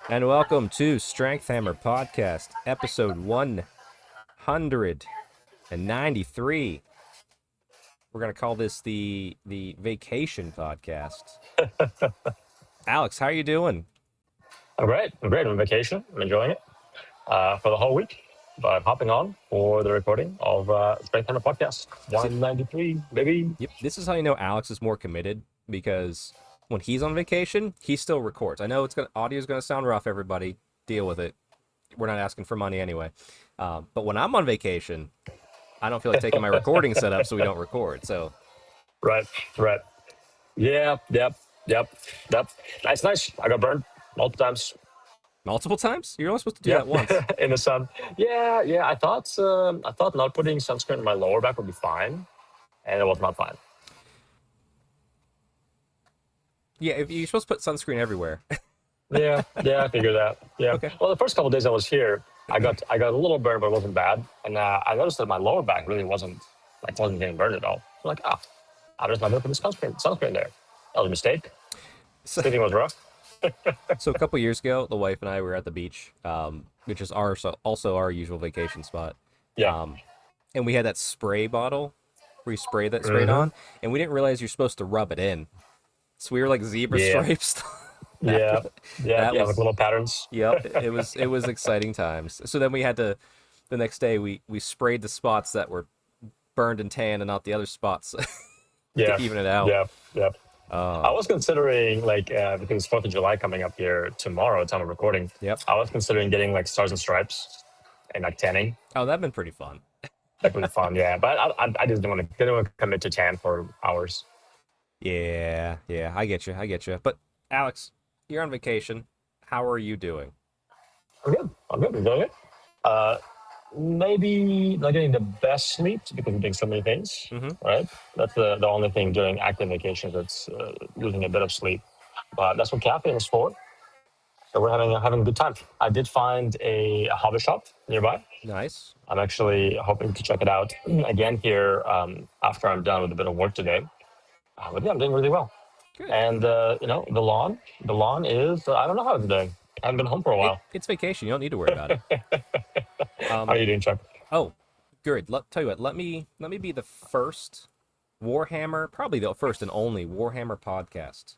And welcome to Strength Hammer Podcast, episode 193. We're going to call this the vacation podcast. Alex, how are you doing? I'm great. I'm great. I'm on vacation. I'm enjoying it for the whole week. But I'm hopping on for the recording of Strength Hammer Podcast See, 193, baby. yep, this is how you know Alex is more committed because when he's on vacation, he still records. I know audio's going to sound rough, everybody. Deal with it. We're not asking for money anyway. But when I'm on vacation, I don't feel like taking my recording setup, so we don't record. So Right, right. Yeah, yep. Nice. I got burned multiple times multiple times? You're only supposed to do that once. in the sun. Yeah. I thought not putting sunscreen on my lower back would be fine, and it was not fine. Yeah, if you're supposed to put sunscreen everywhere. Yeah. I figured that. Yeah. Okay. Well, the first couple of days I was here, I got a little burned, but it wasn't bad. And I noticed that my lower back really wasn't getting burned at all. I'm like, I'm just not gonna put the sunscreen there. That was a mistake. So, Sleeping was rough. so a couple years ago, the wife and I were at the beach, which is also our usual vacation spot. Yeah. Um, and we had that spray bottle where you spray that sprayed Hmm. on, and we didn't realize you're supposed to rub it in. So we were like zebra Yeah. stripes. Yeah. after Yeah. that Yeah. Like was little patterns. Yep, it was exciting times. So then we had to the next day we sprayed the spots that were burned and tan and not the other spots Yeah. to even it out. Yeah. I Uh, was considering because it's 4th of July coming up here tomorrow, time of recording. yep. I was considering getting like stars and stripes and like tanning. Oh, that'd been pretty fun. That would be fun, yeah. But I just didn't want to commit to tan for hours. Yeah, I get you. But Alex, you're on vacation. How are you doing? I'm good. I'm doing it. Uh, Maybe not getting the best sleep because I'm doing so many things, Mm-hmm. right? That's the only thing during active vacations that's losing a bit of sleep. But that's what caffeine is for. So we're having a good time. I did find a hobby shop nearby. Nice. I'm actually hoping to check it out again here after I'm done with a bit of work today. But yeah, I'm doing really well. Good. And the lawn is I don't know how it's doing. I haven't been home for a while. It's vacation. You don't need to worry about it. How are you doing, Chuck? Oh, good. Tell you what. Let me be the first Warhammer, probably the first and only Warhammer podcast.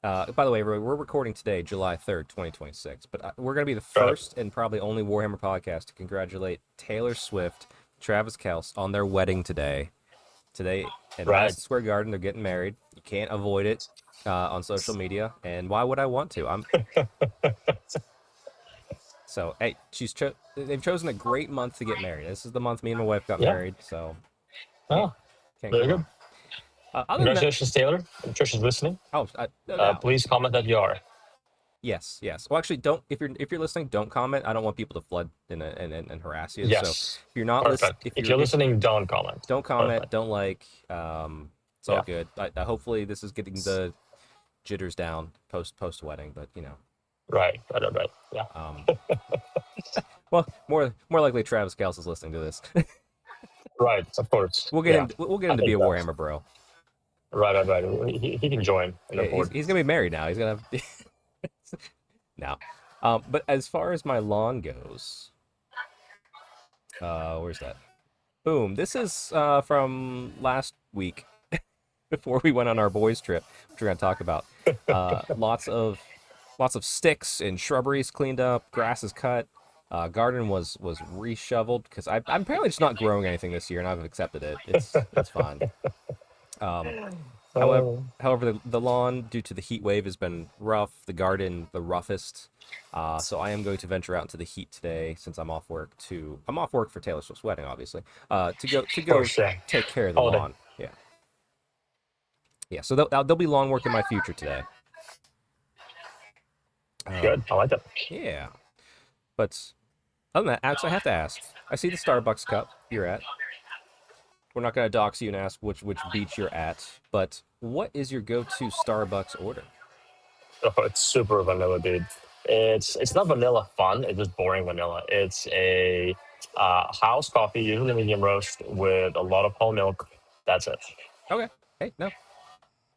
By the way, we're recording today, July 3rd, 2026, but we're going to be the Right. first and probably only Warhammer podcast to congratulate Taylor Swift, Travis Kelce on their wedding today. Today in Right. Madison Square Garden, they're getting married. You can't avoid it on social media, and why would I want to? So hey, they've chosen a great month to get married. This is the month me and my wife got Yeah. married, so can't, Oh, can't very go good. wrong. Other than that, Congratulations, Taylor. I'm sure she's listening. no doubt. Please comment that you are. Yes. Well, actually, don't if you're listening, don't comment. I don't want people to flood and harass you. So Yes. if you're not listening, Perfect. If you're listening, don't comment. don't comment, Perfect. don't like. It's all Yeah. good. Hopefully, this is getting the jitters down post wedding, but Right. Yeah. um, well, more likely Travis Kelce is listening to this. Right. Of course. We'll get Yeah. him. We'll get I him to be think a that. Warhammer bro. Right. He can join and Yeah, he's, afford. he's gonna be married now. He's gonna have now. But as far as my lawn goes, where's that? Boom. This is from last week before we went on our boys trip, which we're gonna talk about. Lots of sticks and shrubberies cleaned up, grass is cut. Garden was reshoveled because I'm apparently just not growing anything this year, and I've accepted it. It's fine. Um, however, Oh, however, the lawn due to the heat wave has been rough. The garden the roughest. So I am going to venture out into the heat today since I'm off work for Taylor Swift's wedding, obviously. To of go course, yeah. take care of the Holiday. lawn. Yeah. So there'll be lawn work in my future today. Good. I like that. Yeah. But other than that, Alex, I have to ask. I see the Starbucks cup you're at. We're not going to dox you and ask which beach you're at, but what is your go-to Starbucks order? Oh, it's super vanilla, dude. It's not vanilla fun. It's just boring vanilla. It's a house coffee, usually medium roast, with a lot of whole milk. That's it. Okay. Hey, no.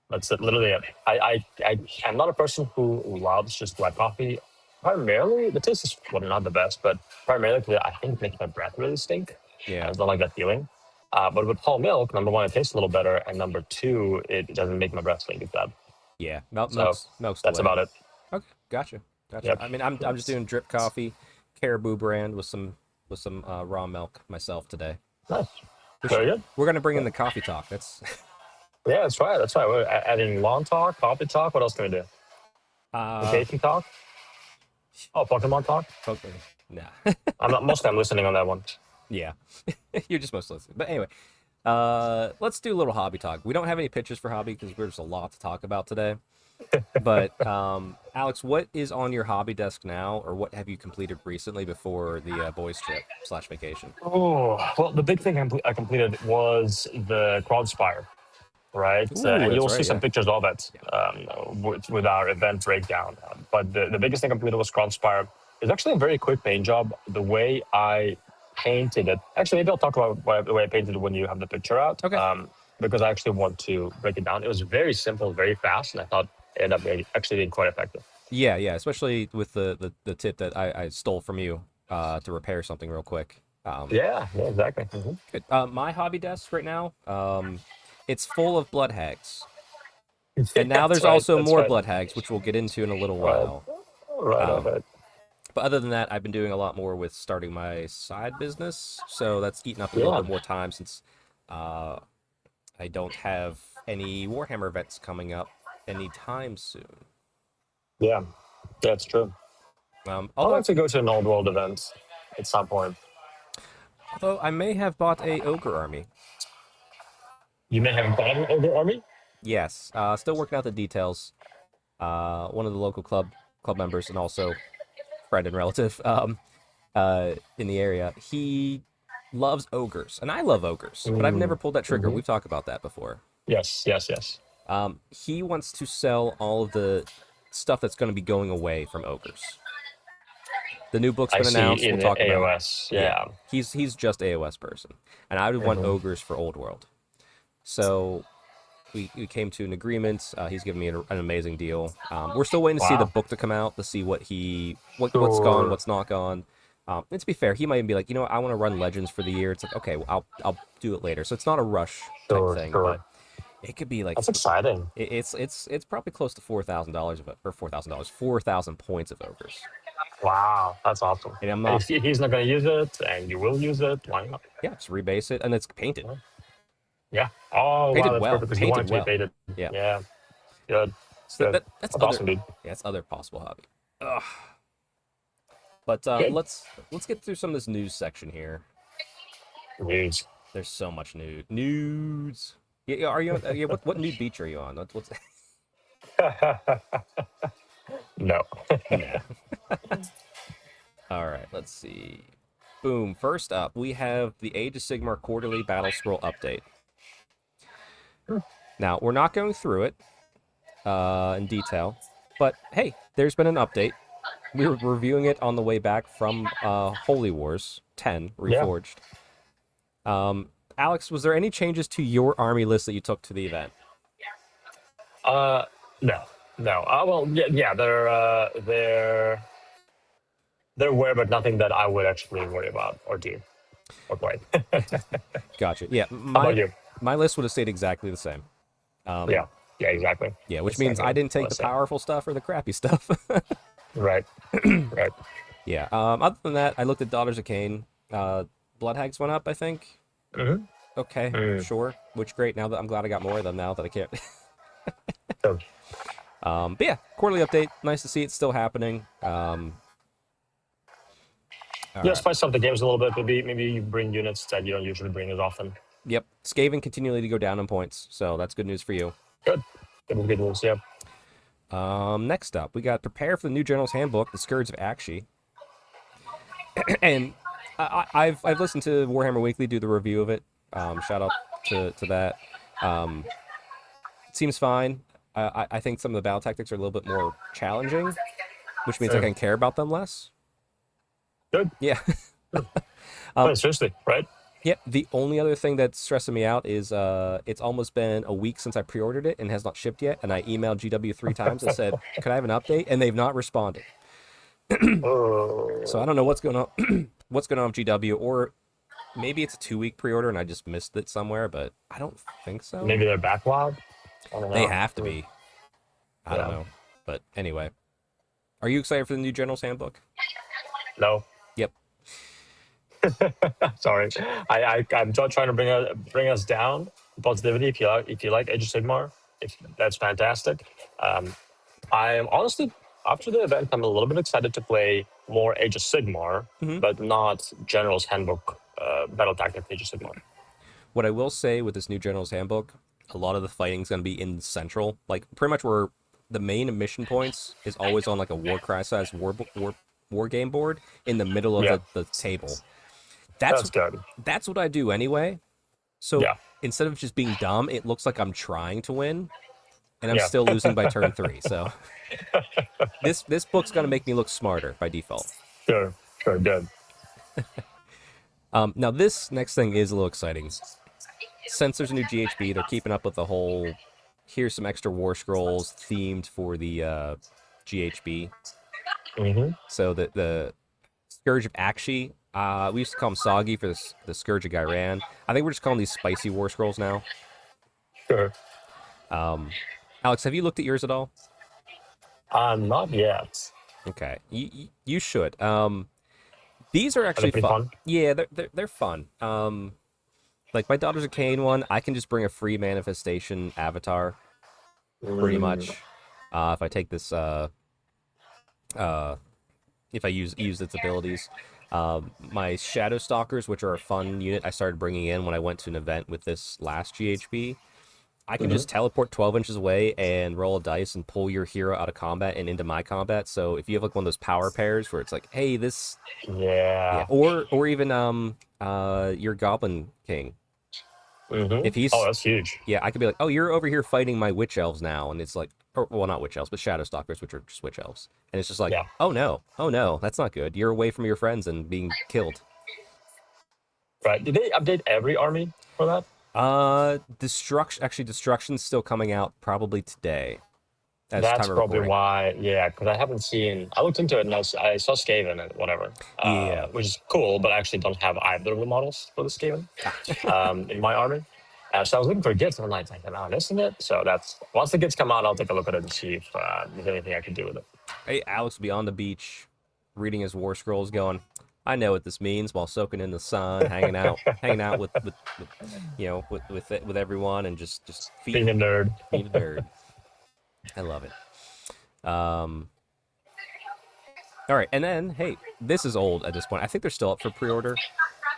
That's it. Literally it. I'm not a person who loves just black coffee. primarily the taste is well not the best, but primarily 'cause I think it makes my breath really stink. I Yeah. just don't like that feeling. But with whole milk, number one, it tastes a little better, and number two, it doesn't make my breath stink as bad. Yeah. So Milk's the that's way. about it. Okay, gotcha. Gotcha. Yep. I mean, I'm just doing drip coffee, Caribou brand with some raw milk myself today. Nice. We Very should, good. we're gonna bring in the coffee talk. That's Yeah, that's right. That's right. We're adding lawn talk, coffee talk. What else can we do? uh Vacation talk. Oh, Pokemon talk. okay. Nah. I'm not, mostly I'm listening on that one. Yeah. You're just most listening. But anyway, let's do a little hobby talk. We don't have any pitches for hobby because there's a lot to talk about today. But Alex, what is on your hobby desk now, or what have you completed recently before the boys trip / vacation? Oh, well, the big thing I completed was the Crowd Spire, right? Ooh, And that's you'll right. see some Yeah. pictures of it with our event breakdown. But the biggest thing I completed was Crowd Spire. It's actually a very quick paint job. The way I painted it, actually, maybe I'll talk about the way I painted it when you have the picture out, Okay. because I actually want to break it down. It was very simple, very fast, and I thought it ended up actually being quite effective. Yeah, yeah. Especially with the tip that I stole from you to repair something real quick. Yeah, exactly. Good. My hobby desk right now, it's full of blood hags, Yeah, and now that's there's right. also That's more right. blood hags, which we'll get into in a little Right. while. Right. Um, Right. but other than that, I've been doing a lot more with starting my side business, so that's eaten up a little Yeah. bit more time since uh, I don't have any Warhammer events coming up anytime soon. Yeah. That's true. I'd Although like to go to an old world event at some point. although I may have bought a ogre army. You may have bought an ogre army. Yes, still working out the details. One of the local club members and also friend and relative in the area. He loves ogres, and I love ogres, but I've never pulled that trigger. Mm-hmm. We've talked about that before. Yes. He wants to sell all of the stuff that's going to be going away from ogres. The new book's I been see announced. We'll in talk about it. AOS. Yeah, Yeah. he's just AOS person, and I would want Mm-hmm. ogres for Old World. So we came to an agreement. He's giving me an amazing deal. We're still waiting to see the Wow. book to come out to see what's gone, Sure. what's not gone. And to be fair, he might be like, you know what, I want to run Legends for the year. It's like, okay, well, I'll do it later. So it's not a rush type Sure. thing, Sure. but it could be like That's exciting. it's probably close to $4,000 of it, or $4,000, 4,000 points of ogres. Wow. That's awesome. And I'm And not, if he's not going to use it, and you will use it, why not? yeah, just rebase it, and it's painted, Yeah. Oh wow, that's perfect. Because you want painted it to be well. faded. Yeah. Yeah. Good. So Good. that's That's other, awesome, dude. yeah, that's other possible hobby. Ugh. But Good. let's get through some of this news section here. News. There's so much nudes. Yeah, are you? Yeah, what nude beach are you on? What's No. nah. All right, let's see. Boom. First up, we have the Age of Sigmar quarterly battle scroll update. Now we're not going through it in detail, but hey, there's been an update. We were reviewing it on the way back from Holy Wars 10 Yeah. Reforged. Alex, was there any changes to your army list that you took to the event? No. No. Well, yeah. There were, but nothing that I would actually worry about or do or play. Gotcha. Yeah, How about you? my list would have stayed exactly the same. Yeah. Yeah. Exactly. Yeah, which means I Exactly. didn't take the Let's say. powerful stuff or the crappy stuff. Right. Right. Yeah. Other than that, I looked at Daughters of Cain. Blood Hags went up, I think. Mm-hmm. Okay, sure. Which great. Now that I'm glad I got more of them now that I can't. So, But yeah, quarterly update. Nice to see it's still happening. All yeah, right. spice up the games a little bit. Maybe you bring units that you don't usually bring as often. Yep. Skaven continually to go down in points, so that's good news for you. Good. Good news. Yeah. Next up, we got Prepare for the New General's Handbook, The Scourge of Akshi. And I've listened to Warhammer Weekly do the review of it. Shout out to that. It seems fine. I think some of the battle tactics are a little bit more challenging, which means I can care about them less. Good. Yeah. Seriously, right? Yeah, the only other thing that's stressing me out is it's almost been a week since I pre-ordered it and has not shipped yet, and I emailed GW 3 times and said, could I have an update? And they've not responded. So I Oh, don't know what's going on. What's going on with GW, or maybe it's a 2 week pre-order and I just missed it somewhere, but I don't think so. maybe they're backlog. I don't They know. have to be. I don't Yeah. know. But anyway, are you excited for the new General's Handbook? No. Yep. Sorry. I'm just trying to bring us down positivity. If you like Age of Sigmar, if that's fantastic. Um, I am honestly after the event, I'm a little bit excited to play more Age of Sigmar, Hmm. but not General's Handbook Battle Tactics Age of Sigmar. What I will say with this new General's Handbook, a lot of the fighting's going to be in Central. Like, pretty much where the main mission points is always on, like, a Warcry size war game board in the middle of Yeah, the table. That's that's good. that's what I do anyway. So Yeah, instead of just being dumb, it looks like I'm trying to win, and I'm yeah, still losing by turn 3. So this book's gonna make me look smarter by default. sure, sure, good. Now this next thing is a little exciting. Since there's a new GHB, they're keeping up with the whole. Here's some extra war scrolls themed for the GHB. Hmm. So the Scourge of Akshi, we used to call him Soggy for the Scourge of Gyran. I think we're just calling these spicy war scrolls now. Sure. Um, Alex, have you looked at yours at all? Not yet. Okay, you should. These are Are they actually pretty fun. fun? Yeah, they're fun. Like my Daughter's Arcane one, I can just bring a free manifestation avatar, pretty Mm, much. If I take this, uh, if I use its abilities. My Shadow Stalkers, which are a fun unit, I started bringing in when I went to an event with this last GHB. I can mhm. just teleport 12 inches away and roll a dice and pull your hero out of combat and into my combat. So if you have like one of those power pairs where it's like, hey, this, yeah, Yeah. or even your Goblin King. Hmm. If Oh, he's, that's huge. yeah, I could be like, oh, you're over here fighting my witch elves now, and it's like, or, well, not witch elves, but shadow stalkers, which are just witch elves, and it's just like, Yeah. oh no, that's not good. You're away from your friends and being killed. Right. Did they update every army for that? Destruction's still coming out probably today, as That's time of probably recording. why. Yeah, because I haven't seen. I looked into it and I saw Skaven and whatever, Yeah. which is cool, but I actually don't have either of the models for the Skaven in my army. So I was looking for gifts and I'm like, am missing it? So that's once the gifts come out, I'll take a look at it and see if there's anything I can do with it. Hey, Alex will be on the beach, reading his war scrolls, going, I know what this means, while soaking in the sun, hanging out with with everyone, and just Being a nerd. feeding a nerd. I love it. Um, all right, and then hey, this is old at this point. I think they're still up for pre-order,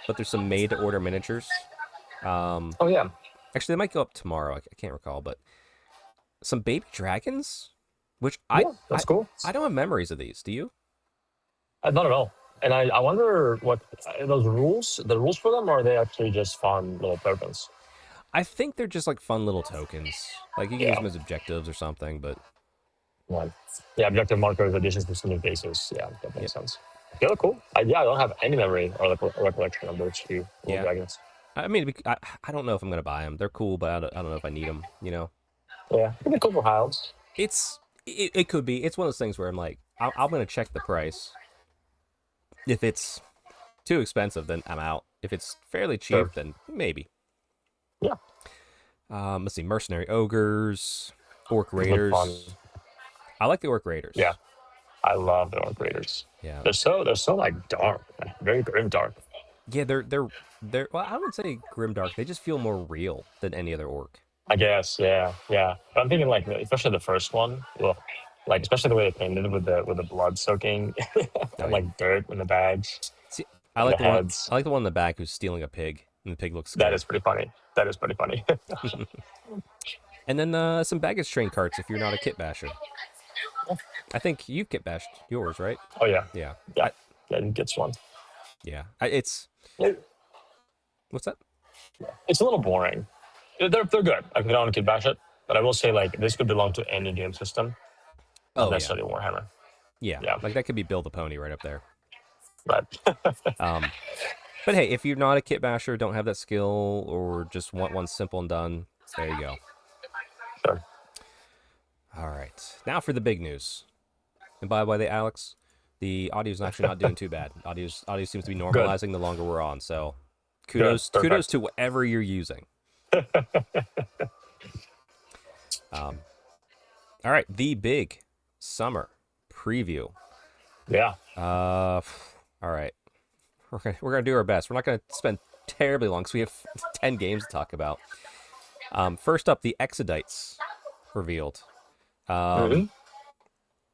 but there's some made-to-order miniatures. Um, Oh yeah, Actually, they might go up tomorrow. I can't recall, but some baby dragons, which yeah, that's cool. I don't have memories of these. Do you? Not at all. And I wonder what those rules. The rules for them, or are they actually just fun little tokens? I think they're just like fun little tokens. Like you can use Yeah. them as objectives or something, but Right. Yeah, objective markers, additions to new bases. Yeah, that yeah, makes sense. They look cool. Yeah, I don't have any memory or recollection of those two little yeah. dragons. I mean, I don't know if I'm gonna buy them. They're cool, but I don't know if I need them. Yeah, it'd be cool for Hiles. It could be. It's one of those things where I'm like, I'm gonna check the price. If it's too expensive, then I'm out. If it's fairly Sure. cheap, then maybe. Yeah, Let's see, mercenary ogres, orc they look fun. raiders. I like the orc Yeah, raiders. I love the Orc Raiders. Yeah, They're so like dark, like, very grim dark. yeah. They're. Well, I wouldn't say grimdark. They just feel more real than any other orc. I guess. Yeah, yeah. But I'm thinking like especially the first one. Well, like especially the way they painted it with the blood soaking Oh and yeah. like dirt in the bags See, I and like the the one. heads. I like the one in the back who's stealing a pig, and the pig looks That scared. is pretty funny. That is pretty funny. And then some baggage train carts if you're not a kit basher. I think you've kit bashed yours, right? Oh yeah, Yeah. yeah. Yeah, it gets one. It's It- what's that? It's a little boring. They're good. Like they don't kid bash it, but I will say like this could belong to any game system, not Oh yeah, necessarily Warhammer. yeah. Yeah, Like that could be Bill the Pony right up there. but Um, but hey, if you're not a kit basher, don't have that skill, or just want one simple and done, there you go. sure. All right, now for the big news. And by the way, Alex, The audio's actually not doing too bad. Audio seems to be Good. normalizing the longer we're on. So Good. kudos Perfect. to whatever you're using. Um, all right, the big summer preview. Yeah. All right, we're gonna do our best. We're not gonna spend terribly long because we have 10 games to talk about. First up, the Exodites revealed. Hmm.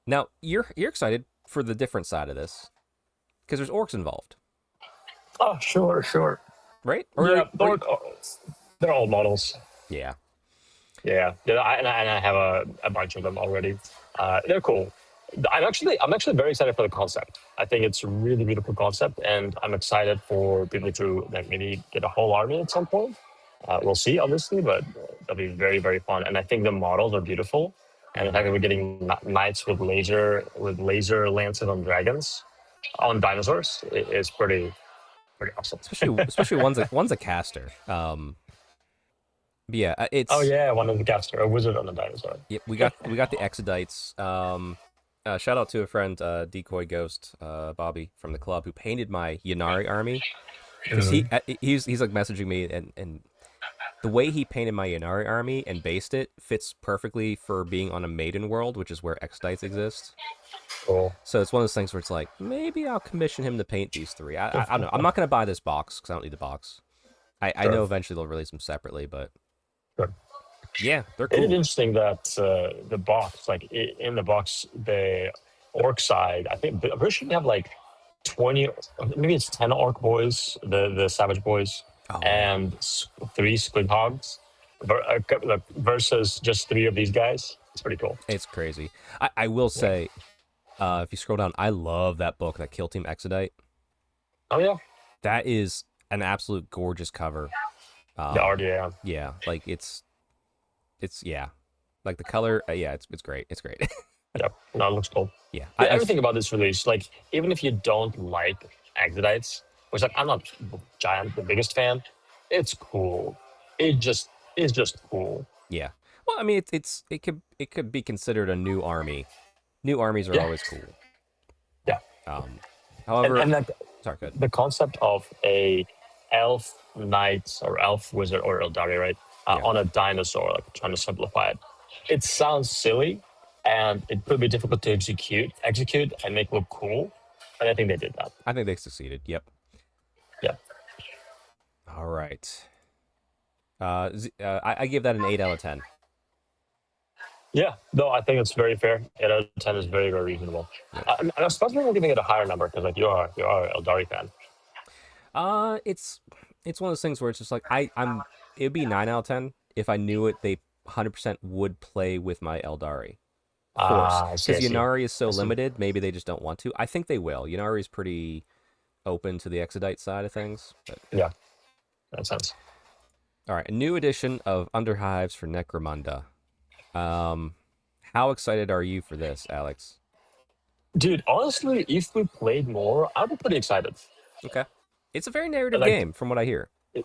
Now you're excited for the different side of this because there's orcs involved, Oh, sure, sure. right? Yeah, Or they're old models. yeah. Yeah, yeah, and I have a bunch of them already. They're cool. I'm actually very excited for the concept. I think it's a really beautiful concept, and I'm excited for people to like maybe get a whole army at some point. We'll see, obviously, but that'll be very very fun. And I think the models are beautiful, and the Mhm. fact that we're getting knights with laser lances on dragons, on dinosaurs, is pretty awesome. Especially one's a caster. But yeah, Oh it's yeah, one of the caster, a wizard on a dinosaur. yep. We got the Exodites. Shout out to a friend, Decoy Ghost, Bobby from the club, who painted my Yanari army because Mhm. he's like messaging me, and the way he painted my Yanari army and based it fits perfectly for being on a maiden world, which is where Exodites exist. Cool. So it's one of those things where it's like maybe I'll commission him to paint these three. I don't know. I'm not gonna buy this box because I don't need the box. I Sure. know eventually they'll release them separately, but Sure. yeah, they're It is cool. interesting that the box, like in the box, the orc side, I think I'm pretty sure they have like 20, maybe it's 10 orc boys, the savage boys, Oh man, and three squid hogs versus just three of these guys. It's pretty cool. it's crazy. I will Yeah. say, if you scroll down, I love that book, that Kill Team Exodite. Oh yeah. That is an absolute gorgeous cover. The Um, RDA. yeah, like it's yeah, like the color. Yeah, it's great. It's great. Yeah. No, it looks cool. Yeah, Yeah, everything about this release, like even if you don't like Exodites, which like I'm not the biggest fan, it's cool. It just is just cool. yeah. Well, I mean, it could be considered a new army. New armies are Yeah, always cool. yeah, Um, and however, and like sorry, good. the concept of a elf knight or elf wizard or Eldari, right, Yeah, on a dinosaur, like trying to simplify it. It sounds silly, and it could be difficult to execute and make look cool. And I think they did that. I think they succeeded. Yep. Yeah. All right. I give that an 8 out of 10. Yeah, no, I think it's very fair. 8 out of 10 is very, very reasonable. Yep. I'm surprised giving it a higher number because like you are an Eldari fan. It's one of those things where it's just like it'd be 9 out of 10 if I knew it. They 100% would play with my Eldari force Ah, I see, I because see, Yanari is so I see. limited. Maybe they just don't want to. I think they will. Yanari is pretty open to the Exodite side of things. But Yeah, that sense. all right, a new edition of Underhives for Necromunda. Um, how excited are you for this, Alex? Dude, honestly, if we played more, I'd be pretty excited. Okay, it's a very narrative Like, game from what I hear. it,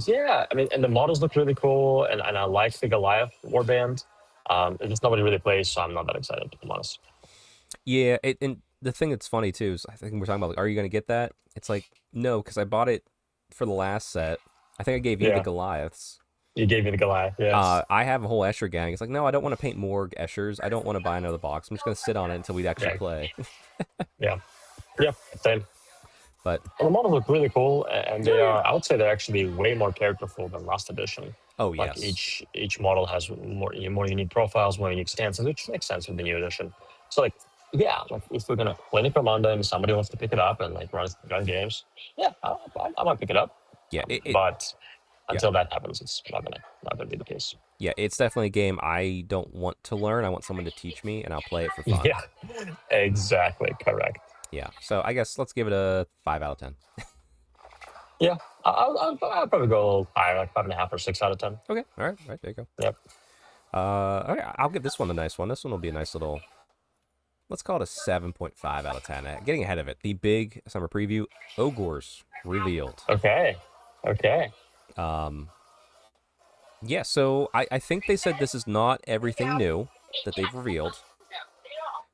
yeah, I mean, and the models look really cool, and I like the Goliath warband. It's just nobody really plays, so I'm not that excited, to be honest. Yeah, and the thing that's funny too is I think we're talking about like, are you going to get that? It's like no, because I bought it for the last set. I think I gave you the Yeah, Goliaths. you gave me the Goliath, yes. I have a whole Escher gang. It's like no, I don't want to paint more Eschers. I don't want to buy another box. I'm just going to sit on it until we actually Yeah, play. yeah, yeah, same. But Well, the models look really cool, and they oh yeah, are. I would say they're actually way more characterful than last edition. oh Like yes, each model has more unique profiles, more unique stances, which makes sense with the new edition. So like, yeah, like if we're gonna play Necromunda and somebody wants to pick it up and like run games, yeah, I might pick it up. yeah, it But yeah. until that happens, it's not gonna be the case. Yeah, it's definitely a game I don't want to learn. I want someone to teach me, and I'll play it for fun. Yeah, exactly, correct. Yeah, so I guess let's give it a 5 out of 10. Yeah, I'll probably go a little higher, like 5.5 or 6 out of 10. Okay, all right, there you go. Yep. All right, I'll give this one a nice one. This one will be a nice little. Let's call it a 7.5 out of 10. Getting ahead of it, the big summer preview, Ogres revealed. Okay. Okay. Um, yeah, so I think they said this is not everything new that they've revealed,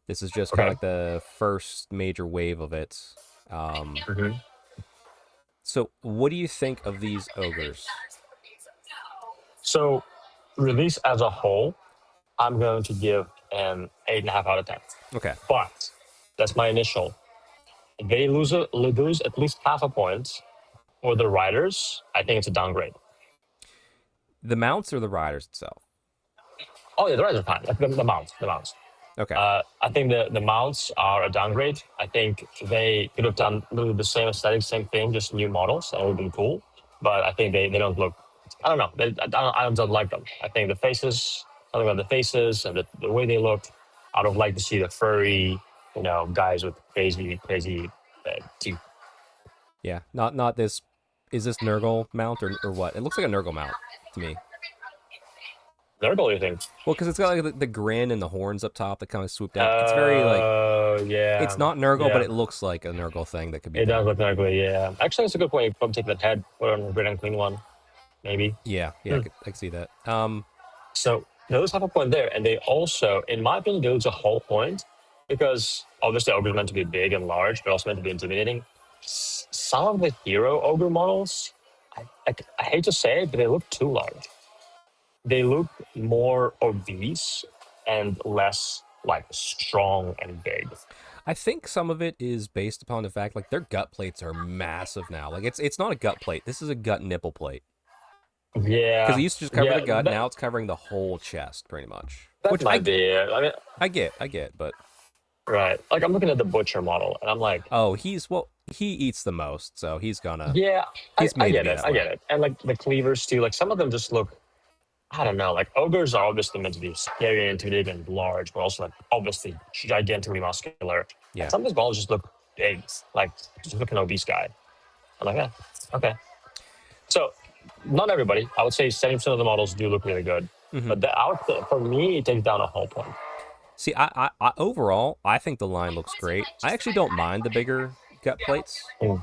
This is just kind of Okay. like the first major wave of it. Um, Hmm. so, what do you think of these ogres? So, release as a whole, I'm going to give an 8.5 out of 10. Okay, But that's my initial. They lose at least half a point. For the riders, I think it's a downgrade. the mounts or the riders itself? Oh yeah, the riders are fine. Like the mounts. Okay, I think the mounts are a downgrade. I think they could have done literally the same aesthetic, same thing, just new models. That would have been cool. But I think they don't look. I don't know. I don't like them. I think the faces, something about the faces and the way they look. I don't like to see the furry, guys with crazy teeth. yeah, not this. Is this Nurgle mount or what? It looks like a Nurgle mount to me. They're cool, you think? Well, because it's got like the grin and the horns up top that kind of swoop down. It's very like Yeah, it's not Nurgle, but yeah. it looks like a Nurgle thing that could be It does done. look ugly, yeah. Actually, it's a good point. You probably take that head, put on a red and clean one, maybe. Yeah, yeah, Hmm. I could see that. So those have a point there, and they also, in my opinion, those a whole point because obviously ogre is meant to be big and large, but also meant to be intimidating. Some of the hero ogre models, I hate to say it, but they look too large. They look more obese and less like strong and big. I think some of it is based upon the fact like their gut plates are massive now. Like it's not a gut plate. This is a gut nipple plate. Because it Yeah, used to just cover the yeah, gut. that Now it's covering the whole chest, pretty much. that Which might be it. I mean, I get. But right. Like I'm looking at the butcher model, and I'm like, oh, he eats the most, so yeah, I, he's I made to get be it, that I way. get it. And like the cleavers too. Like some of them just look, I don't know. Like ogres are obviously meant to be scary and intimidating and large, but also like obviously gigantically muscular. And Yeah. some of these balls just look big, like just look an obese guy. I'm like, yeah, okay. So not everybody. I would say 70% of the models do look really good, Hmm. but for me, it takes down a whole point. See, overall, I think the line looks great. I actually don't mind the bigger gut plates. Mm,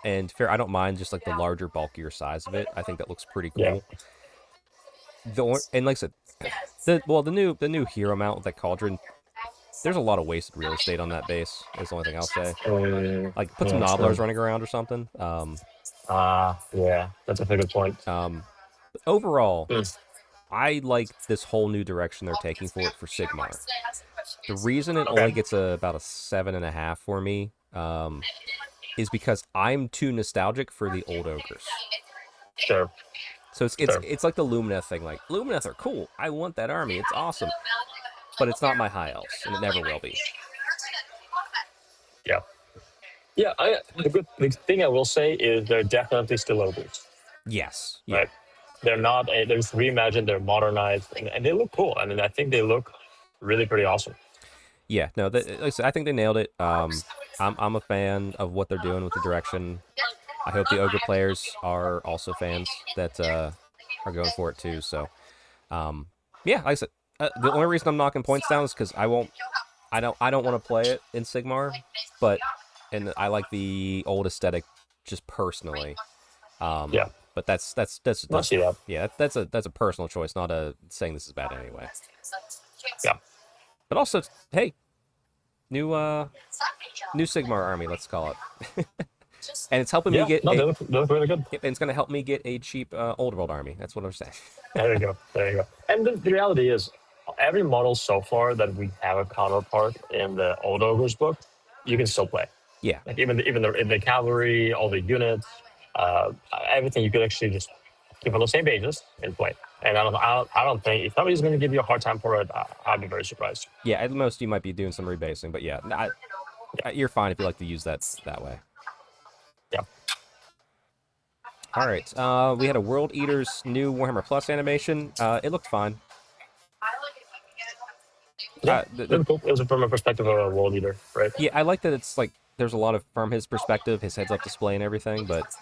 And fair, I don't mind just like the larger, bulkier size of it. I think that looks pretty yeah. cool. And like I said, the new hero mount with that cauldron. There's a lot of wasted real estate on that base. Is the only thing I'll say. Like put some Yeah, nobblers true. running around or something. Yeah, that's a very good point. Um, overall, Mm, I like this whole new direction they're taking for it for Sigmar. The reason it only okay, gets about a 7.5 for me, is because I'm too nostalgic for the old ogres. sure, So sure. it's like the Lumineth thing. Like Lumineth are cool. I want that army. It's awesome, but it's not my high elves, and it never will be. Yeah, yeah. The thing I will say is they're definitely still ogres, Yes, yeah, right? They're not. They're just reimagined. They're modernized, and they look cool. I mean, I think they look really pretty awesome. yeah. No, like I said, I think they nailed it. I'm a fan of what they're doing with the direction. I hope the ogre players are also fans that are going for it too. So, yeah, like I said, the only reason I'm knocking points down is because I don't want to play it in Sigmar, but and I like the old aesthetic just personally. Yeah, But I see that. yeah, that's a personal choice, not a saying this is bad anyway. Yeah, But also, hey, new new Sigmar army, let's call it, and it's helping me yeah. get No, a they look really good. and it's going to help me get a cheap old world army. That's what I'm saying. There you go. There you go. And the reality is, every model so far that we have a counterpart in the old ogres book, you can still play. Yeah, Like even the cavalry, all the units, everything you could actually just keep on the same basis and play. And I don't think if somebody's going to give you a hard time for it, I'd be very surprised. yeah. At most, you might be doing some rebasing, but yeah, you're fine if you like to use that way. Yeah, All right. We had a World Eater's new Warhammer Plus animation. It looked fine. yeah, The really cool. It was from a perspective of a world leader, right? Yeah, I like that it's like there's a lot of from his perspective, his heads up display and everything. But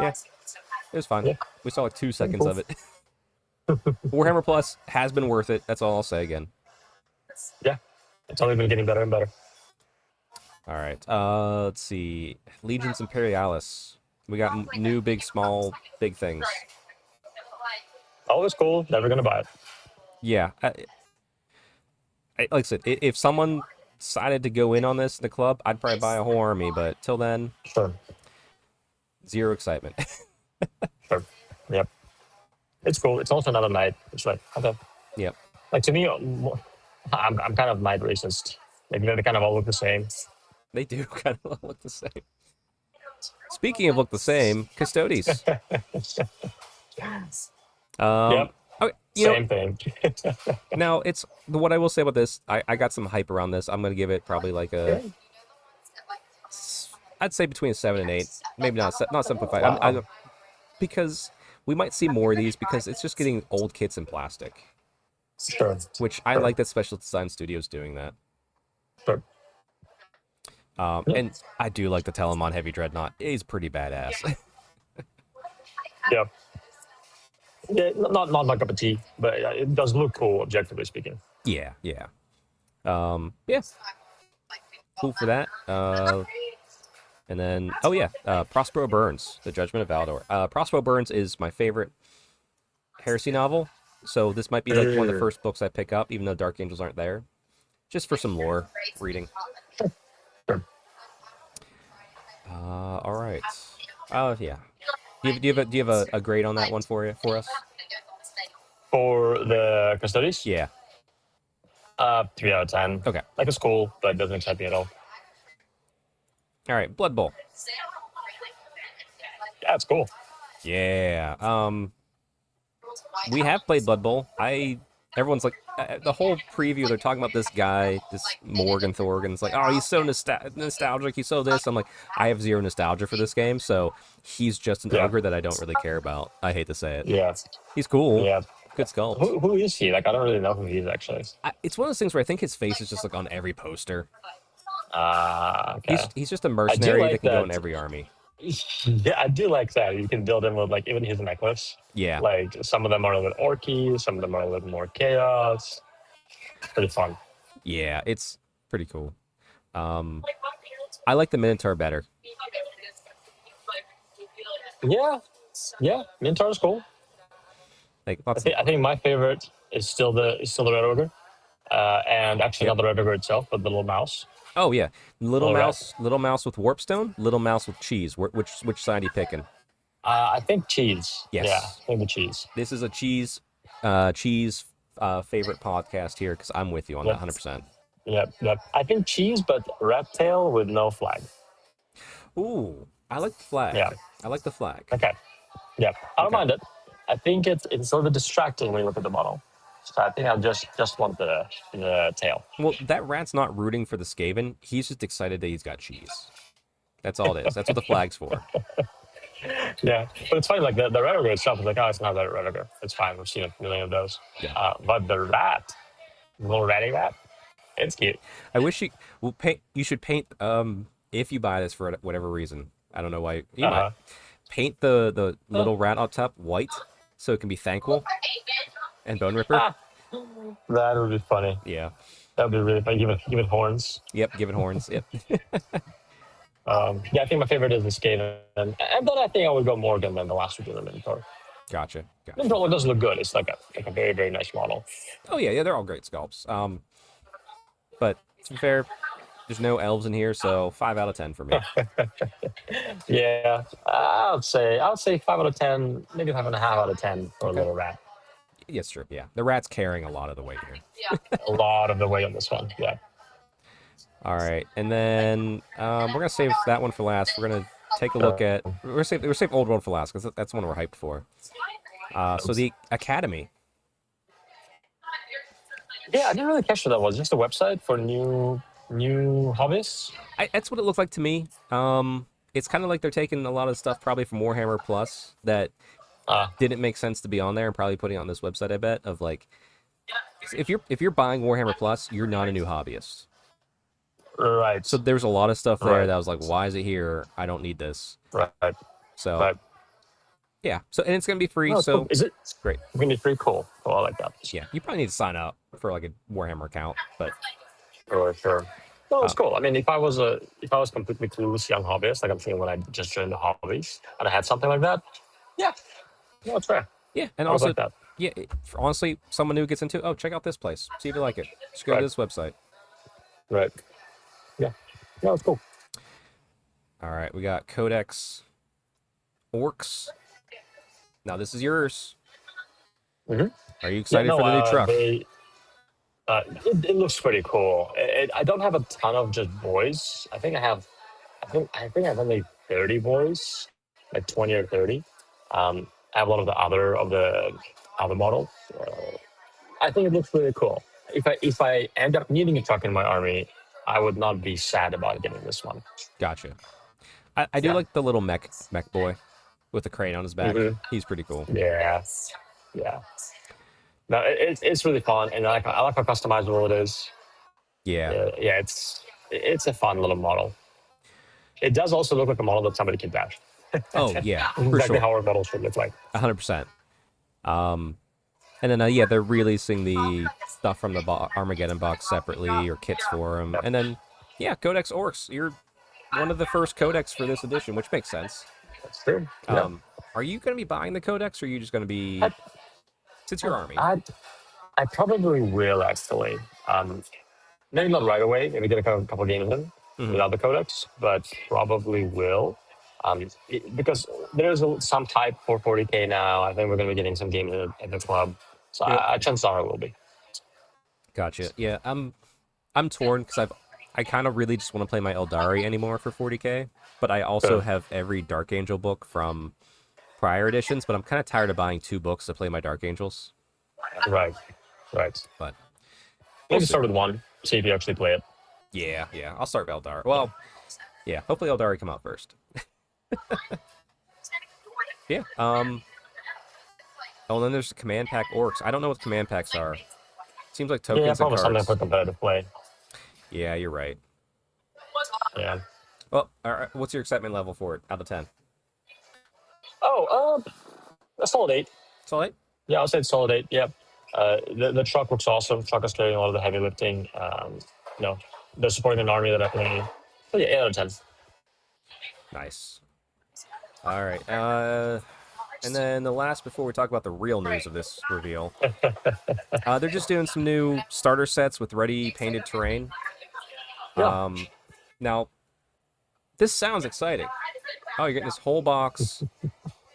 yeah, it was fine. Yeah, We saw like two really seconds cool. of it. Warhammer Plus has been worth it. That's all I'll say again. Yeah, it's only been getting better and better. All right. Let's see. Legions Imperialis. We got new, big, small, big things. Always cool. Never gonna buy it. Yeah. Like I said, if someone decided to go in on this in the club, I'd probably buy a whole army. But till then, Sure. zero excitement. Sure. Yep. It's cool. It's also another night. It's like okay. Yep, Like to me, I'm kind of night racist. Like they kind of all look the same. they do kind of look the same. Speaking of look the same, Custodes. Um, Yep. okay, Same thing. now it's what I will say about this. I got some hype around this. I'm gonna give it probably like a, Okay. I'd say between a 7 and 8. Maybe not 7.5. Wow. Because we might see more of these because it's just getting old kits in plastic, Sure. which I Sure. like that Special Design Studios doing that. Sure. Yep. And I do like the Telemon Heavy Dreadnought. He's pretty badass. Yep. Yeah, not my cup of tea, but it does look cool, objectively speaking. Yeah, yeah. Yeah, cool for that. And then, oh yeah, Prospero Burns, The Judgment of Valdor. Prospero Burns is my favorite heresy novel, so this might be like one of the first books I pick up, even though Dark Angels aren't there, just for some lore reading. Sure. All right. Yeah. Do you have a grade on that one for us? For the Custodes, Yeah. 3 out of 10. Okay. Like it's cool, but it doesn't excite me at all. All right. Blood Bowl. Yeah, it's cool. Yeah. We have played Blood Bowl. Everyone's like the whole preview. They're talking about this guy, this Morgan Thorgan. It's like, oh, he's so nostalgic. He's so this. I'm like, I have zero nostalgia for this game, so he's just an Yeah. ogre that I don't really care about. I hate to say it. Yeah. He's cool. Yeah. Good sculpt. Who is he? Like I don't really know who he is actually. It's one of those things where I think his face is just like on every poster. Okay. He's just a mercenary like that can go in that. every army. Yeah, I do like that. You can build him with like even his necklace. Yeah. Like some of them are a little bit orky, some of them are a little more chaos. Pretty fun. Yeah, it's pretty cool. I like the Minotaur better. Yeah, yeah. Minotaur is cool. Like I think my favorite is still the Red Ogre, and actually Yep. not the Red Ogre itself, but the little mouse. Oh yeah, Little rat. little mouse with warpstone, little mouse with cheese. Which side are you picking? I think cheese. Yes. Yeah, I think the cheese. This is a cheese favorite podcast here because I'm with you on that Yep. 100%. Yep, yep. I think cheese, but rat tail with no flag. Ooh, I like the flag. Yeah. I like the flag. Okay. Yeah, I don't Okay. mind it. I think it's a little bit distracting when you look at the model. So I think I just want the tail. Well, that rat's not rooting for the Skaven. He's just excited that he's got cheese. That's all it is. That's what the flag's for. Yeah, but it's funny. Like the red ogre itself is like, oh, it's not that red ogre. It's fine. We've seen a million of those. Yeah. But the rat, little ratty rat, it's cute. I wish you should paint if you buy this for whatever reason. I don't know why you might paint the little rat up top white so it can be Thankful and Bone Ripper. That would be funny. Yeah. That would be really funny. Give it horns. Yep, give it horns. Yep. Yeah, I think my favorite is the Skaven, and then I think I would go Morgan than the last two, the Minotaur. Gotcha. Minotaur does look good. It's like a very very nice model. Oh yeah, they're all great sculpts. But to be fair, there's no elves in here, so 5 out of 10 for me. Yeah, I would say 5 out of 10, maybe 5.5 out of 10 for Okay. a little rat. Yes, true. Yeah, the rat's carrying a lot of the weight here. A lot of the weight on this one. Yeah. All right, and then we're gonna save that one for last. We're gonna take a look at we're save Old World for last because that's one we're hyped for. So the Academy. Yeah, I didn't really catch what that was. Just a website for new hobbyists. That's what it looked like to me. It's kind of like they're taking a lot of stuff probably from Warhammer Plus that didn't make sense to be on there and probably putting it on this website. I bet of like if you're buying Warhammer Plus, you're not a new hobbyist. Right. So there's a lot of stuff there Right. that was like, why is it here? I don't need this. Right. So Right. yeah. So and it's gonna be free. No, So cool. Is it? great. It's gonna be pretty cool. Oh, I like that. Yeah, you probably need to sign up for like a Warhammer account, but Sure. No, it's cool. I mean, if I was completely clueless young hobbyist, like I'm thinking when I just joined the hobbies, and I had something like that, yeah, no, it's fair. yeah, and I would also like that. Yeah, honestly, someone new gets into it, oh, check out this place. See if you like it. Just go to Right. this website. Right. Yeah. No, it's cool. All right, we got Codex Orcs. Now this is yours. Hmm. Are you Yeah. excited No. for the new truck? It looks pretty cool. I don't have a ton of just boys. I think I have. I think I have only 30 boys, like 20 or 30. I have a lot of the other models. I think it looks really cool. If I end up needing a truck in my army, I would not be sad about getting this one. Gotcha. I do Yeah. like the little mech boy with the crane on his back. Hmm. He's pretty cool. Yeah. Yeah. No, it's really fun, and I like how customizable it is. Yeah. Yeah, it's a fun little model. It does also look like a model that somebody can bash. Oh yeah, for Exactly sure. how our models should look like. 100%. Um, and then yeah, they're releasing the stuff from the Armageddon box separately or kits for them. Yep, And then yeah, Codex Orcs. You're one of the first codex for this edition, which makes sense. that's true. Yep. Um, are you going to be buying the codex, or are you just going to I, be since I, your army? I, I probably will actually. Maybe not right away. Maybe get a couple games in Hmm. without the codex, but probably will. Because there's some hype for 40K now. I think we're going to be getting some games at the club, so Yep. chances are it will be. Gotcha. Yeah, I'm torn because I kind of really just want to play my Eldari anymore for 40k, but I also Good. have every Dark Angel book from prior editions. But I'm kind of tired of buying two books to play my Dark Angels. Right. Right. But we'll Maybe see. start with one. See if you actually play it. Yeah, I'll start with Eldari. Yeah. Well, yeah, hopefully Eldari come out first. Yeah. Oh, and then there's the command pack orcs. I don't know what command packs are. Seems like Yeah, tokens and probably something for cards. competitive play. Yeah, you're right. Yeah. Well, all right, what's your excitement level for it out of 10? Oh, a solid 8. Solid? Yeah, I'll say it's solid 8. Yep. The truck looks awesome. Truck is carrying a lot of the heavy lifting. You know, they're supporting an army that I can. So yeah, 8 out of 10. Nice. All right. And then the last before we talk about the real news of this reveal, they're just doing some new starter sets with ready painted terrain. Yeah. Um, now this sounds exciting. Oh, you're getting this whole box.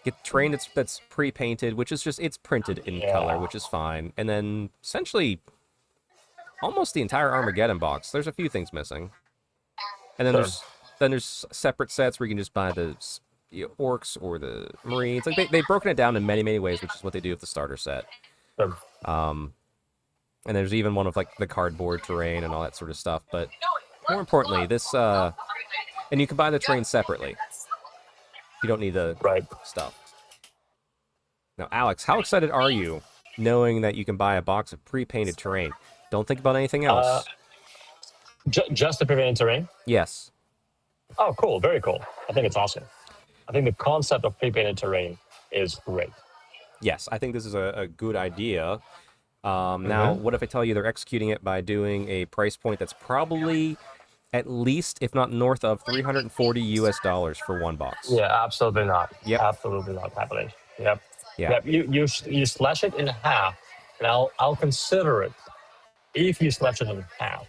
Get terrain that's pre-painted, which is just it's printed in color, Yeah. which is fine. And then essentially almost the entire Armageddon box. There's a few things missing. And then Sure. there's separate sets where you can just buy the orcs or the marines. Like they've broken it down in many ways, which is what they do with the starter set. Sure. Um, and there's even one of like the cardboard terrain and all that sort of stuff. But more importantly, this and you can buy the terrain separately. You don't need the Right. stuff. Now, Alex, how excited are you knowing that you can buy a box of pre-painted terrain? Don't think about anything Uh, else. just the prevailing terrain. Yes. Oh, cool. Very cool. I think it's awesome. I think the concept of pre-painted terrain is great. Yes, I think this is a good idea. Now, Hmm. what if I tell you they're executing it by doing a price point that's probably at least, if not north of 340 US dollars for one box? Yeah, absolutely not. Yep. Absolutely not happening. Yep. Yeah. Yep. You slash it in half, and I'll consider it if you slash it in half.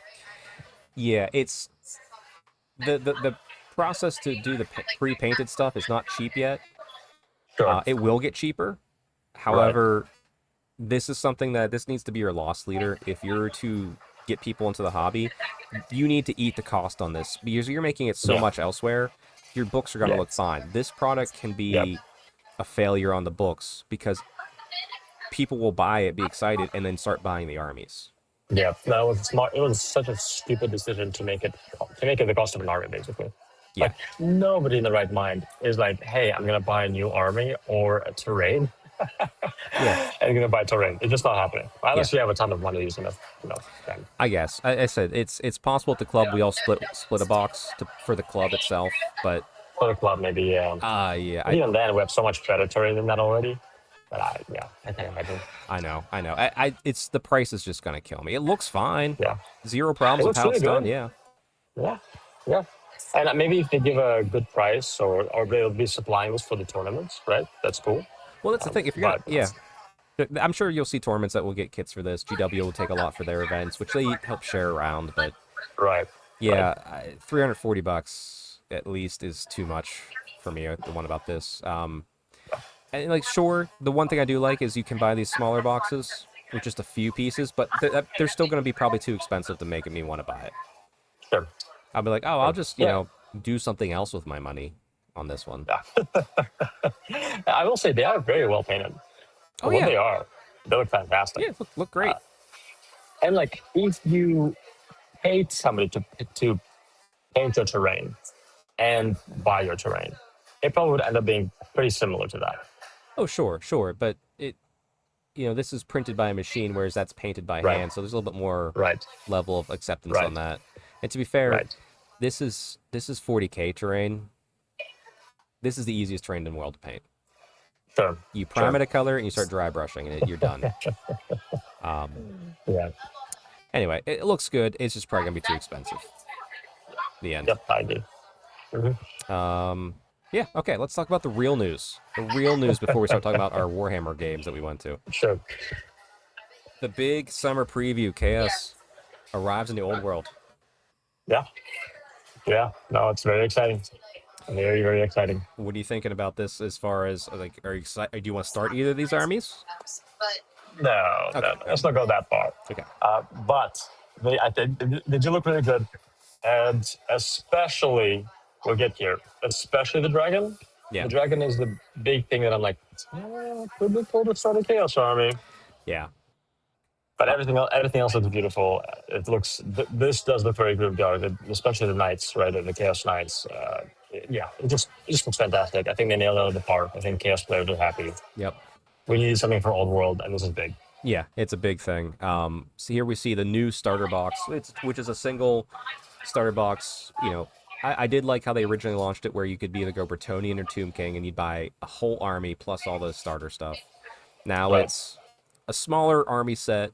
Yeah, it's the process to do the pre-painted stuff is not cheap yet. Sure. It will get cheaper. Right. However, this is something that this needs to be your loss leader. If you're to get people into the hobby, you need to eat the cost on this because you're making it so Yeah. much elsewhere. Your books are going to Yeah. look fine. This product can Yep. be a failure on the books because people will buy it, be excited, and then start buying the armies. Yeah. That was smart. It was such a stupid decision to make it the cost of an army, basically. Yeah, Like nobody in the right mind is like, hey, I'm gonna buy a new army or a terrain. yeah, And I'm gonna buy terrain. It's just not happening. yeah. Unless you have a ton of money using it. Then. I guess I said it's possible at the club we all split a box for the club itself, but For the club, maybe. Yeah. yeah, But even then, we have so much better terrain than that already. But I can't imagine. I know. It's the price is just gonna kill me. It looks fine, Yeah. zero It problems with looks how really it's done. good. Yeah, Yeah. Yeah. And maybe if they give a good price, or they'll be supplying us for the tournaments, right? That's cool. well, that's the thing. If you're gonna, But yeah, I'm sure you'll see tournaments that will get kits for this. GW will take a lot for their events, which they help share around. But Right. Right. yeah, $340 at least is too much for me. The one about this, and like, sure, the one thing I do like is you can buy these smaller boxes with just a few pieces, but they're still going to be probably too expensive to make me want to buy it. Sure. I'll be like, oh, I'll Sure. just Yeah. do something else with my money on this one. Yeah. I will say they are very well painted Oh for what yeah, they are. They look fantastic. yeah, look great. And like, if you paid somebody to paint your terrain and buy your terrain, it probably would end up being pretty similar to that. Oh sure, but this is printed by a machine, whereas that's painted by Right. hand, so there's a little bit more Right. level of acceptance on Right. that. And to be fair, Right. this is 40K terrain. This is the easiest terrain in the world to paint. Sure. You prime Sure. it a color and you start dry brushing and you're done. Yeah. Anyway, it looks good. It's just probably gonna be too expensive. The end. Yep. I do. Mhm. Yeah. Okay. Let's talk about the real news. The real news before we start talking about our Warhammer games that we went to. Sure. The big summer preview, Chaos, arrives in the old world. Yeah. Yeah. No, it's very exciting. Very, very exciting. What are you thinking about this? As far as like, are you excited? Do you want to start either of these armies? No, Okay. no, let's not go that far. Okay. But I think they do look really good, and especially we'll get here. Especially the dragon. Yeah. The dragon is the big thing that I'm like, could be cool to start a chaos army. Yeah. But everything else looks beautiful. It looks. This does look very good, guard, especially the knights, right? The chaos knights. Yeah, it just looks fantastic. I think they nailed it out of the park. I think chaos players are happy. Yep. We need something for old world, and this is big. Yeah, it's a big thing. So here we see the new starter box, which is a single starter box. I did like how they originally launched it, where you could be either go Bretonnian or Tomb King, and you'd buy a whole army plus all the starter stuff. Now Right. it's a smaller army set,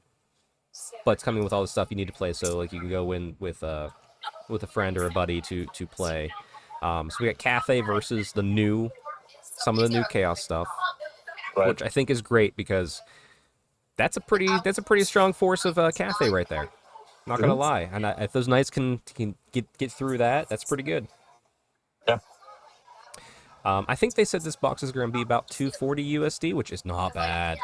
but it's coming with all the stuff you need to play. So like you can go in with a friend or a buddy to play. So we got Cathay versus some of the new Chaos stuff, Right. which I think is great because that's a pretty strong force of Cathay right there. Not gonna lie, and if those knights can get through that, that's pretty good. Yep. I think they said this box is going to be about 240 USD, which is not bad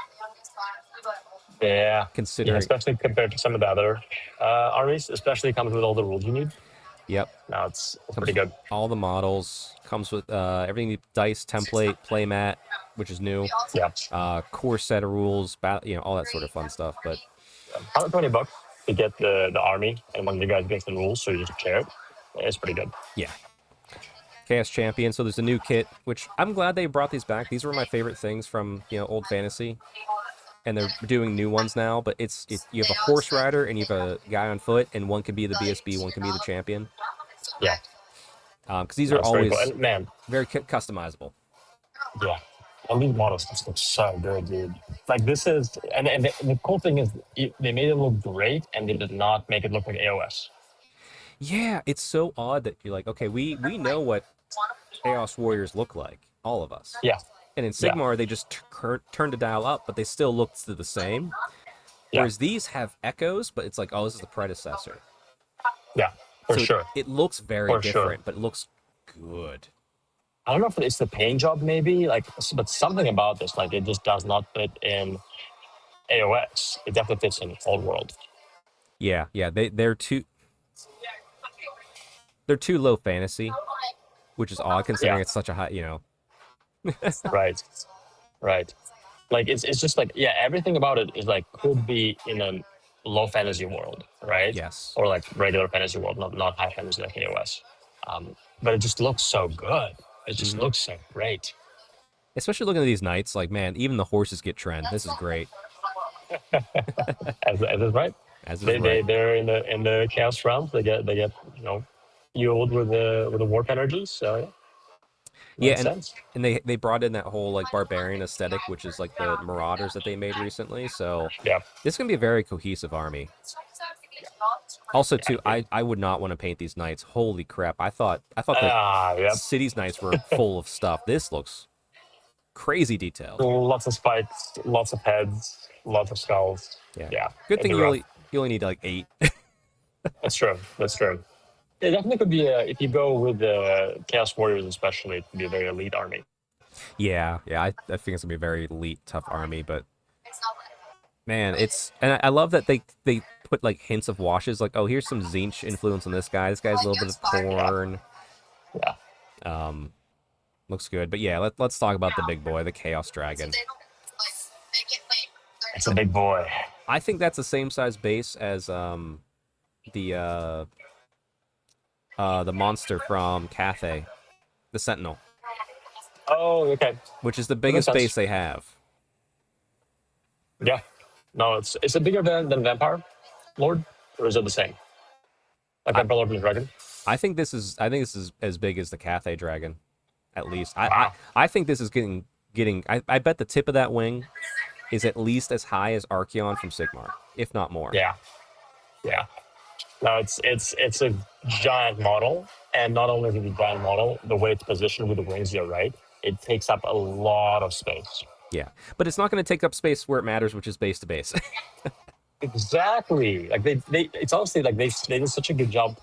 Yeah. considering. Yeah, especially compared to some of the other armies, especially comes with all the rules you need. Yep, Now it's comes pretty with good. all the models. Comes with everything: dice, template, playmat, which is new. Yeah. Core set of rules, all that sort of fun stuff. But $120 to get the army, and one of you guys makes the rules, so you just share it. It's pretty good. yeah, Chaos Champion. So there's a new kit, which I'm glad they brought these back. These were my favorite things from old fantasy, and they're doing new ones now. But you have a horse rider and you have a guy on foot, and one can be the BSB, one can be the champion. Yeah. Because these are That's very always cool. And man, very customizable. yeah. And these models just look so good, dude. Like this is, and the cool thing is, they made it look great, and they did not make it look like AOS. Yeah, it's so odd that you're like, okay, we know what Chaos Warriors look like, all of us. Yeah. And in Yeah. Sigmar, they just turned the dial up, but they still look the same. Yeah. Whereas these have echoes, but it's like, oh, this is the predecessor. Yeah. For So sure. it looks very For different, sure. but it looks good. I don't know if it's the paint job, maybe, like, but something about this, like, it just does not fit in AOS. It definitely fits in old world. Yeah, they're too low fantasy, which is odd considering Yeah. it's such a high. Right. Right. Like it's just like, yeah, everything about it is like could be in a low fantasy world, right? Yes. Or like regular fantasy world, not high fantasy like AOS. But it just looks so good. It just looks so great. Especially looking at these knights, like, man, even the horses get trend. This is great. As is right. As is They right. they're in the chaos realms. They get fueled with the warp energies. So yeah, Yeah, makes sense. and they brought in that whole like barbarian aesthetic, which is like the Marauders that they made recently. So Yeah. this is gonna be a very cohesive army. Also, too, I would not want to paint these knights. Holy crap! I thought the Yep. cities knights were full of stuff. This looks Crazy detailed. Lots of spikes, lots of heads, lots of skulls. Yeah. Yeah, Good it'd thing be rough. you only need like 8. That's true. That's true. It definitely could be if you go with the Chaos Warriors, especially, it could be a very elite army. Yeah, yeah. I think it's gonna be a very elite, tough army, but man, and I love that they put like hints of washes, like, oh, here's some Zinch influence on this guy. This guy's a little bit of Yeah, corn. yeah. Um, looks good. But yeah, let's talk about the big boy, the Chaos Dragon. It's a big boy. I think that's the same size base as the the monster from Cathay, the Sentinel, Oh, okay. which is the That makes biggest base sense. they have. Yeah. No, it's it bigger than Vampire Lord, or is it the same? Like I, Vampire Lord and the Dragon? I think this is as big as the Cathay Dragon, at least. Wow. I think this is getting. I bet the tip of that wing is at least as high as Archeon from Sigmar, if not more. Yeah. Yeah. No, it's a giant model, and not only is it a giant model, the way it's positioned with the wings, you're right. It takes up a lot of space. Yeah, but it's not going to take up space where it matters, which is base to base. Exactly. Like it's honestly like they did such a good job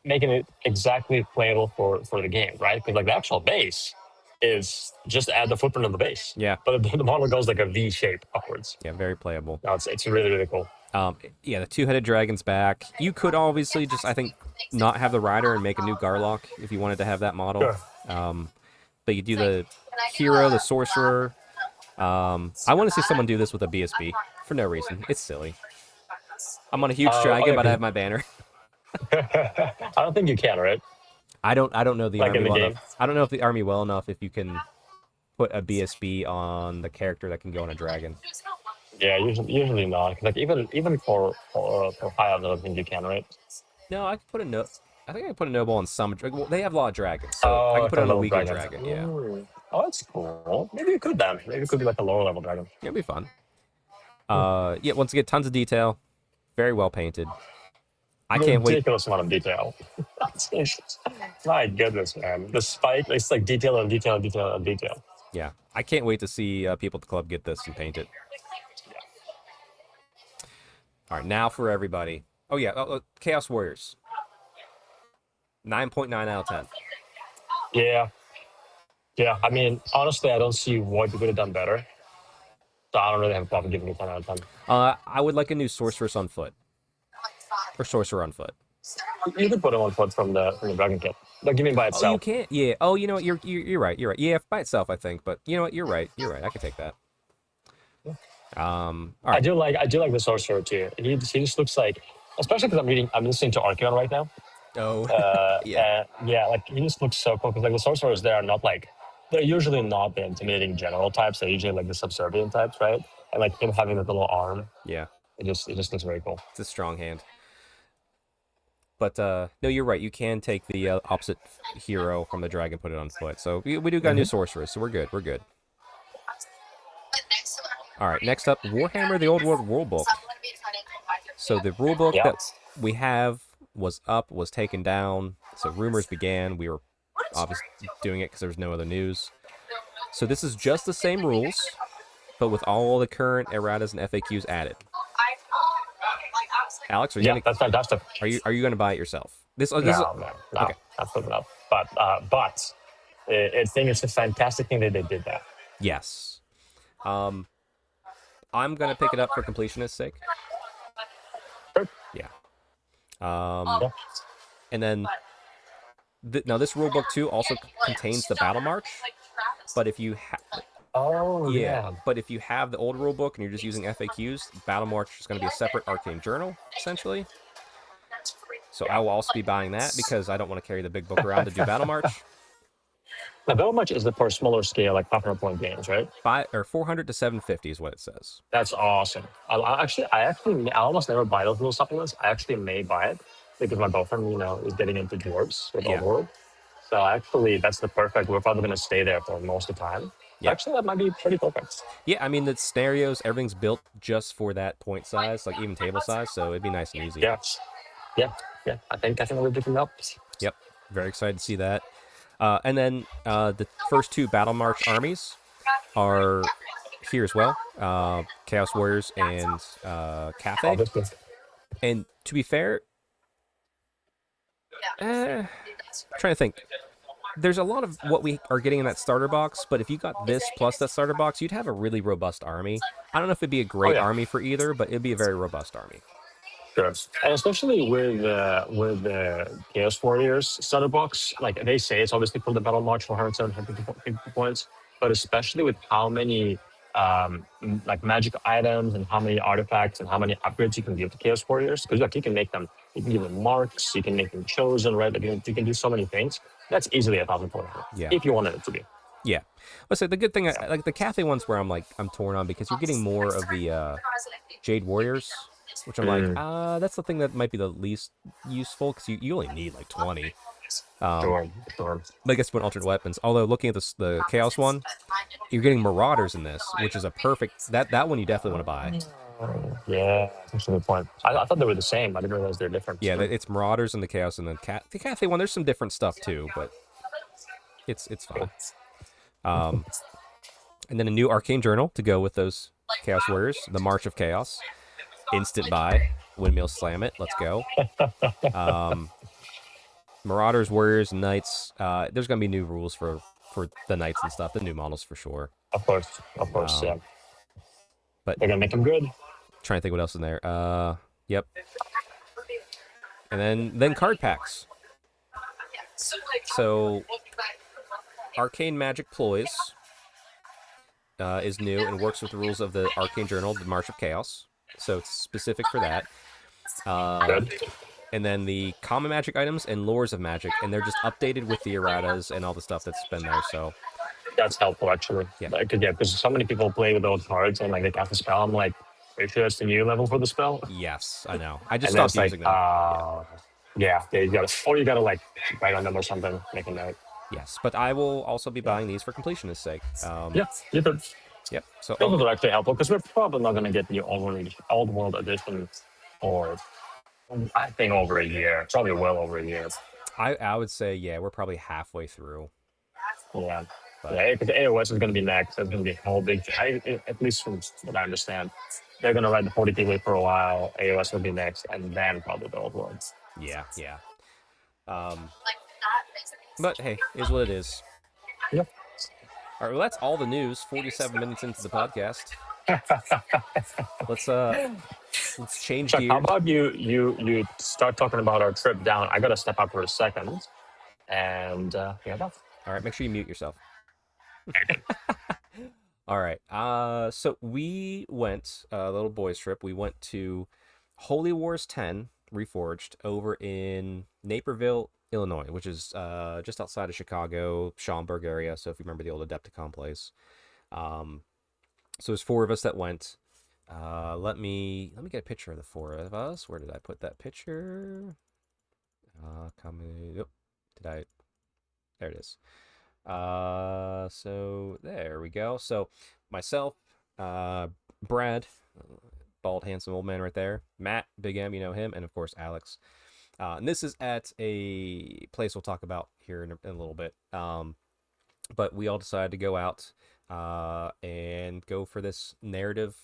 making it exactly playable for the game, right? Because like the actual base is just add the footprint of the base, Yeah, but the model goes like a V shape upwards. yeah, very playable. No, it's really really cool. Yeah, the two-headed dragon's back. You could obviously just, I think, not have the rider and make a new Garlock if you wanted to have that model. Sure. But you do the hero, the sorcerer. I want to see someone do this with a BSB for no reason. It's silly. I'm on a huge dragon, Yeah, but I have my banner. I don't think you can, right? I don't know the Like army in the well game. enough. I don't know if the army well enough if you can put a BSB on the character that can go on a dragon. Yeah, usually not. Like even for high up, I don't think you can, right? No, I could put a no. I think I could put a noble on some. Well, they have a lot of dragons, so I Oh, could like put a it on a little weakened dragon. dragon. Yeah, Oh, that's cool. Maybe you could then. Maybe it could be like a lower level dragon. it'd be fun. Yeah, once again, tons of detail, very well painted. I can't wait. Ridiculous amount of detail. My goodness, man. The spike, it's like detail on detail on detail on detail. Yeah, I can't wait to see people at the club get this and paint it. All right, now for everybody. Oh yeah, Chaos Warriors. 9.9 out of 10. Yeah. Yeah. I mean, honestly, I don't see what we could have done better. So I don't really have a problem giving it 10 out of 10. I would like a new sorceress on foot or sorcerer on foot. You could put him on foot from the Dragon Kit. Like, you mean by Oh, you itself? can't. Yeah. Oh, you know what? You're right. You're right. Yeah, by itself, I think. But you know what? You're right. You're right. I could take that. All I right. do like the Sorcerer too. He just looks like, especially because I'm listening to Archeon right now. Oh, yeah. And yeah, like he just looks so cool because like the sorcerers there are not like they're usually not the intimidating general types. They're usually like the subservient types, right? And like him having that little arm, Yeah. it just looks very cool. It's a strong hand. But no, you're right. You can take the opposite hero from the dragon, put it on foot. So we do got a new sorceress, so we're good. We're good. All right. Next up, Warhammer: The Old World rulebook. So the rulebook Yeah. that we have was taken down. So rumors began. We were obviously doing it because there was no other news. So this is just the same rules, but with all the current erratas and FAQs added. Alex, Yeah, that's fantastic. are you going to buy it yourself? This No, is no, okay. that's good enough. But I think it's a fantastic thing that they did that. Yes. I'm gonna pick it up for completionist's sake. Sure. Yeah. Yeah. And then now this rulebook too also contains the battle march, but if you Oh yeah. but if you have the old rulebook and you're just using FAQs, battle march is going to be a separate arcane journal essentially. So I will also be buying that because I don't want to carry the big book around to do battle march. Now, how much is it for a smaller scale, like 500 point games, right? 400 to 750 is what it says. That's awesome. I almost never buy those little supplements. I actually may buy it because my girlfriend, is getting into dwarves with Yeah. Overworld. So that's the perfect. We're probably going to stay there for most of the time. Yeah. Actually, that might be pretty perfect. Yeah, I mean the scenarios, everything's built just for that point size, like even table size, so it'd be nice and easy. Yeah. I think we're picking up. Yep. Very excited to see that. And then the first two Battle March armies are here as well. Chaos Warriors and Cathay. Obviously. And to be fair, trying to think. There's a lot of what we are getting in that starter box, but if you got this plus that starter box, you'd have a really robust army. I don't know if it'd be a Oh great yeah. army for either, but it'd be a very robust army. Sure. And especially with the Chaos Warriors starter box, like they say, it's obviously for the battle march for 150 points, but especially with how many like magic items and how many artifacts and how many upgrades you can give to Chaos Warriors, because like you can make them, you can give them marks, you can make them chosen, right? Like, you can do so many things. That's easily 1,000 points Yeah. if you wanted it to be. Yeah. Let's say the good thing, like the Cathay ones where I'm torn on because you're getting more of the Jade Warriors, which I'm like, Mm, that's the thing that might be the least useful because you only need like 20. Um, sure, sure. but I guess with alternate weapons. Although looking at the Chaos one, you're getting Marauders in this, which is a perfect that one you definitely want to buy. Yeah, that's a good point. I thought they were the same. I didn't realize they're different. Yeah, it's Marauders and the Chaos, and then the Cathay one. There's some different stuff too, but it's fine. Um, and then a new Arcane Journal to go with those Chaos Warriors. The March of Chaos, instant buy, windmill slam it. Let's go. Um, Marauders, Warriors, Knights. There's gonna be new rules for the Knights and stuff. The new models for sure. Of course, yeah. But They're gonna make them good. trying to think what else in there. Yep. And then card packs. So Arcane Magic Ploys is new and works with the rules of the Arcane Journal, the March of Chaos. So it's specific for that. Good. And then the common magic items and lores of magic, and they're just updated with the erratas and all the stuff that's been there. So That's helpful actually. yeah, Like, yeah, because so many people play with those cards and like they cast a spell. I'm like, are you sure that's the new level for the spell? yes, I know. I just And then stopped it's like, using them. Yeah, yeah, you gotta, or you gotta like write on them or something, make a note. yes, but I will also be buying these for completionist sake. Yeah, you could. Yep. So Those are actually helpful because we're probably not gonna get the old world edition for I think over a year, probably well over a year. I would say yeah, we're probably halfway through. Yeah. But Yeah, because AOS is going to be next. That's going to be a whole big. At least from what I understand, they're going to ride the 40k wave for a while. AOS will be next, and then probably the old ones. yeah, yeah. Um, but hey, is what it is. Yep. All right, well that's all the news. 47 minutes into the podcast. Let's change Chuck, how gears. about you start talking about our trip down? I got to step up for a second, and yeah, that's All right, make sure you mute yourself. All right. So we went a little boys trip. We went to Holy Wars 10 Reforged over in Naperville, Illinois, which is just outside of Chicago, Schaumburg area. So if you remember the old Adepticon place, so there's four of us that went. Let me get a picture of the four of us. Where did I put that picture? Coming. Yep. Did I? There it is. So there we go. So myself, Brad, bald, handsome old man right there. Matt, Big M, you know him, and of course Alex. And this is at a place we'll talk about here in a little bit. But we all decided to go out and go for this narrative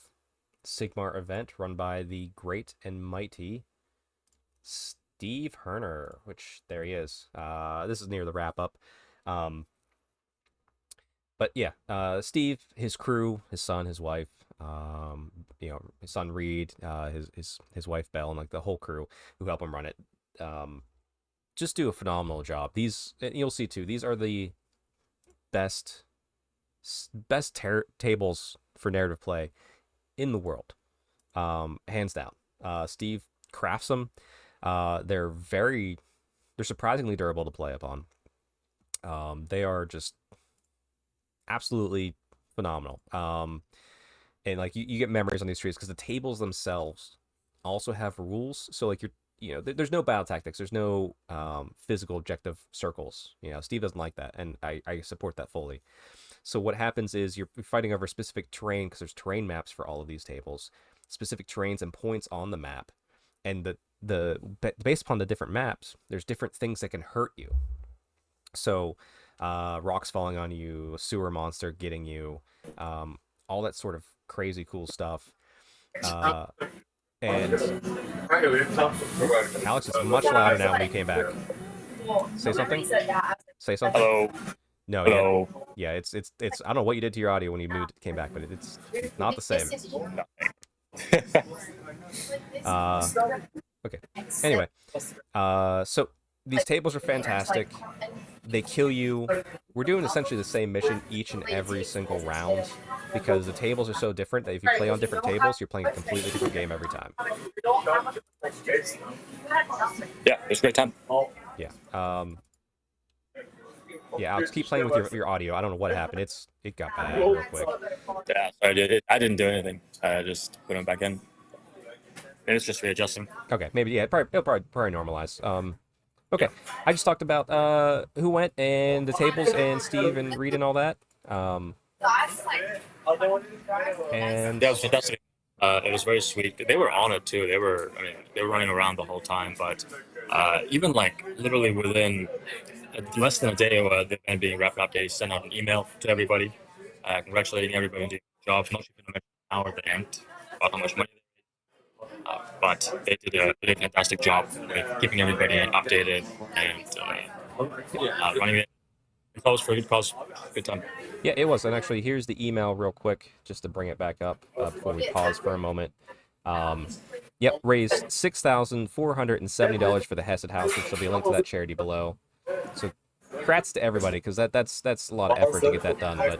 Sigmar event run by the great and mighty Steve Herner, which there he is. This is near the wrap up. But yeah, Steve, his crew, his son, his wife, his son Reed, his wife Belle, and like the whole crew who help him run it, just do a phenomenal job. These, and you'll see too, these are the best tables for narrative play in the world, hands down. Steve crafts them. They're surprisingly durable to play upon. They are just absolutely phenomenal. And like you get memories on these trees because the tables themselves also have rules. So like there's no battle tactics. There's no physical objective circles. Steve doesn't like that, and I support that fully. So what happens is you're fighting over specific terrain because there's terrain maps for all of these tables, specific terrains and points on the map, and based upon the different maps, there's different things that can hurt you. So rocks falling on you, a sewer monster getting you, um, all that sort of crazy cool stuff. Uh, and Alex, it's much louder now when you came back. Say something. Say something. Hello, No, yeah, hello. yeah. It's. I don't know what you did to your audio when you moved came back, but it's not the same. Uh, okay. Anyway, so these tables are fantastic. They kill you. We're doing essentially the same mission each and every single round because the tables are so different that if you play on different tables, you're playing a completely different game every time. Yeah, it was a great time. Yeah. Yeah, Alex, keep playing with your audio. I don't know what happened. It got bad real quick. Yeah, sorry, I didn't do anything. I just put them back in. It's just readjusting. Okay, maybe yeah, it'll probably normalize. Okay, I just talked about who went and the tables and Steve and Reed and all that. And Yeah, it was fantastic. It was very sweet. They were on it too. I mean, they were running around the whole time. But even like literally within less than a day of the event being wrapped up, they sent out an email to everybody, congratulating everybody on doing a good job. Not sure if mention now at the end about how much money. But they did a fantastic job with keeping everybody updated and running it. It was for good cause. Good time. yeah, it was. And actually, here's the email real quick, just to bring it back up before we pause for a moment. Um, yep, raised $6,470 for the Hesed House, which will be linked to that charity below. So, congrats to everybody, because that's a lot of effort to get that done. But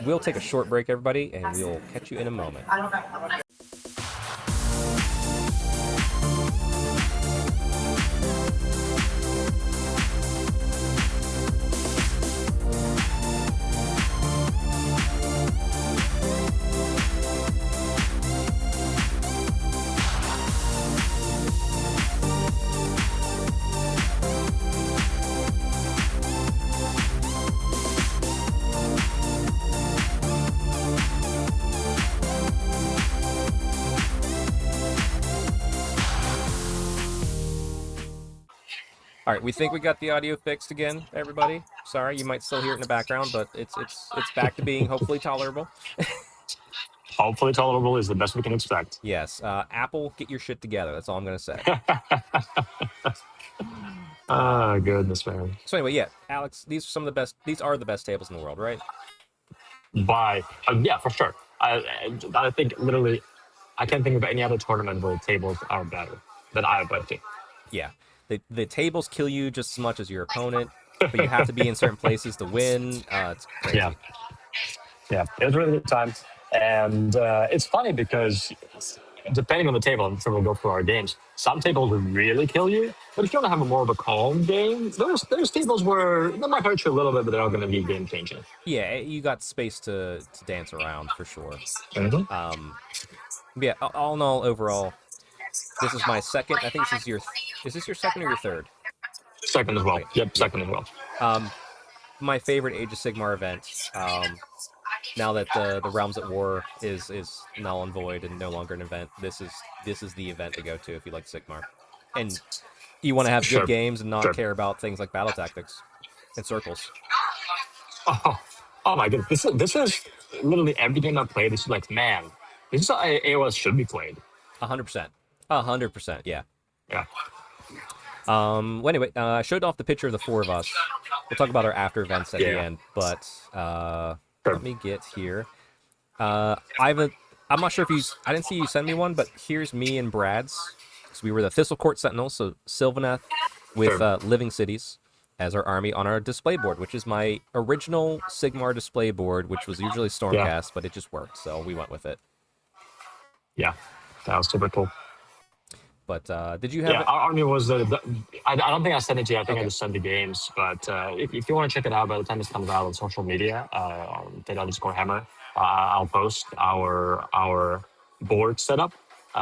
we'll take a short break, everybody, and we'll catch you in a moment. All right, we think we got the audio fixed again, everybody. Sorry, you might still hear it in the background, but it's back to being hopefully tolerable. Hopefully, tolerable is the best we can expect. Yes, Apple, get your shit together. That's all I'm gonna say. Goodness, man. So anyway, yeah, Alex, these are some of the best. These are the best tables in the world, right? Yeah, for sure. I think literally, I can't think of any other tournament where the tables are better than I've been to. Yeah, the tables kill you just as much as your opponent, but you have to be in certain places to win. It's Yeah, crazy. yeah, it was a really good time, and it's funny because depending on the table, I'm sure we'll go through our games. Some tables will really kill you, but if you want to have a more of a calm game, there's tables where they might hurt you a little bit, but they're not going to be game changing. Yeah, you got space to dance around for sure. Mm-hmm. Yeah, all in all, overall, this is my second. I think this is is this your second or your third? Second as well. Okay, Yep, yeah. second as well. My favorite Age of Sigmar event. Now that the Realms at War is null and void and no longer an event, this is the event to go to if you like Sigmar, and you want to have good Sure, games and not sure. care about things like battle tactics and circles. Oh, oh my goodness. This is literally every game I played. This is like, man, this is how AOS should be played. 100%, 100%. Yeah. Yeah. Well, anyway, I showed off the picture of the four of us. We'll talk about our after events at the Yeah. end, but Sure. let me get here. I'm not sure if I didn't see you send me one, but here's me and Brad's. So we were the Thistle Court Sentinels, so Sylvaneth with Sure. Living Cities as our army on our display board, which is my original Sigmar display board, which was usually Stormcast, but it just worked, so we went with it. Yeah. That was super cool. But did you have it? Our army was I don't think I sent it to you. I think I Okay. just sent the games. But if you want to check it out by the time this comes out on social media, on @hammer, I'll post our board setup.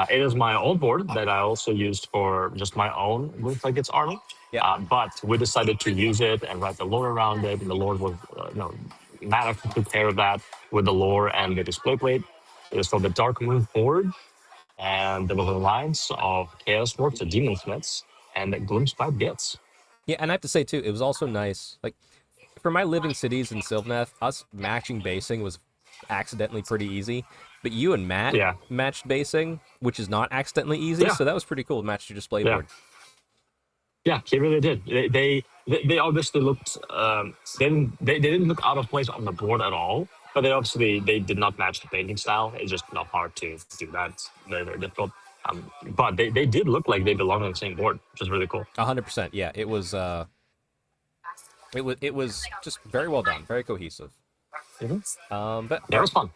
It is my old board that I also used for just my own Looks Like It's army. Yeah. But we decided to use it and write the lore around it. And the lore was, Matt took care of that with the lore and the display plate. It was called the Dark Moon Horde. And there was a alliance of Chaos Dwarfs, the Demon Smiths, and Gloomspite Gits. Yeah, and I have to say too, it was also nice. Like for my living cities in Sylvaneth, us matching basing was accidentally pretty easy. But you and Matt Yeah, matched basing, which is not accidentally easy. yeah, So that was pretty cool. Matched your display yeah. board. Yeah, he really did. They obviously looked they didn't look out of place on the board at all. But they did not match the painting style. It's just not hard to do that. It's very difficult. But they did look like they belonged on the same board, which is really cool. 100%. Yeah, it was. It was just very well done, very cohesive. Hmm. But Yeah, all it right, was fun.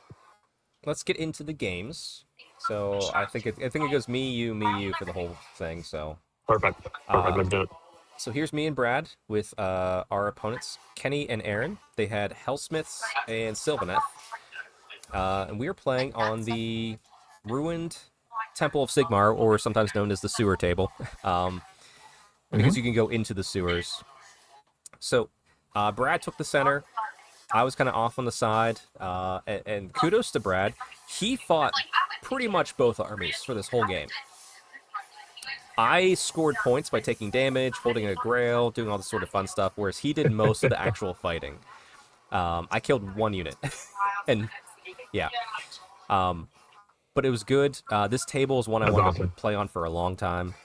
let's get into the games. So I think it goes me, you for the whole thing. So Perfect. Perfect. uh, Let's do it. so here's me and Brad with our opponents, Kenny and Aaron. They had Hellsmiths and Sylvaneth, and we are playing on the ruined Temple of Sigmar, or sometimes known as the sewer table, um, because Hmm. you can go into the sewers. So Brad took the center. I was kind of off on the side, and kudos to Brad. He fought pretty much both armies for this whole game. I scored points by taking damage, holding a grail, doing all this sort of fun stuff, whereas he did most of the actual fighting. I killed one unit, and yeah, um, but it was good. This table is one I That's wanted to awesome. play on for a long time.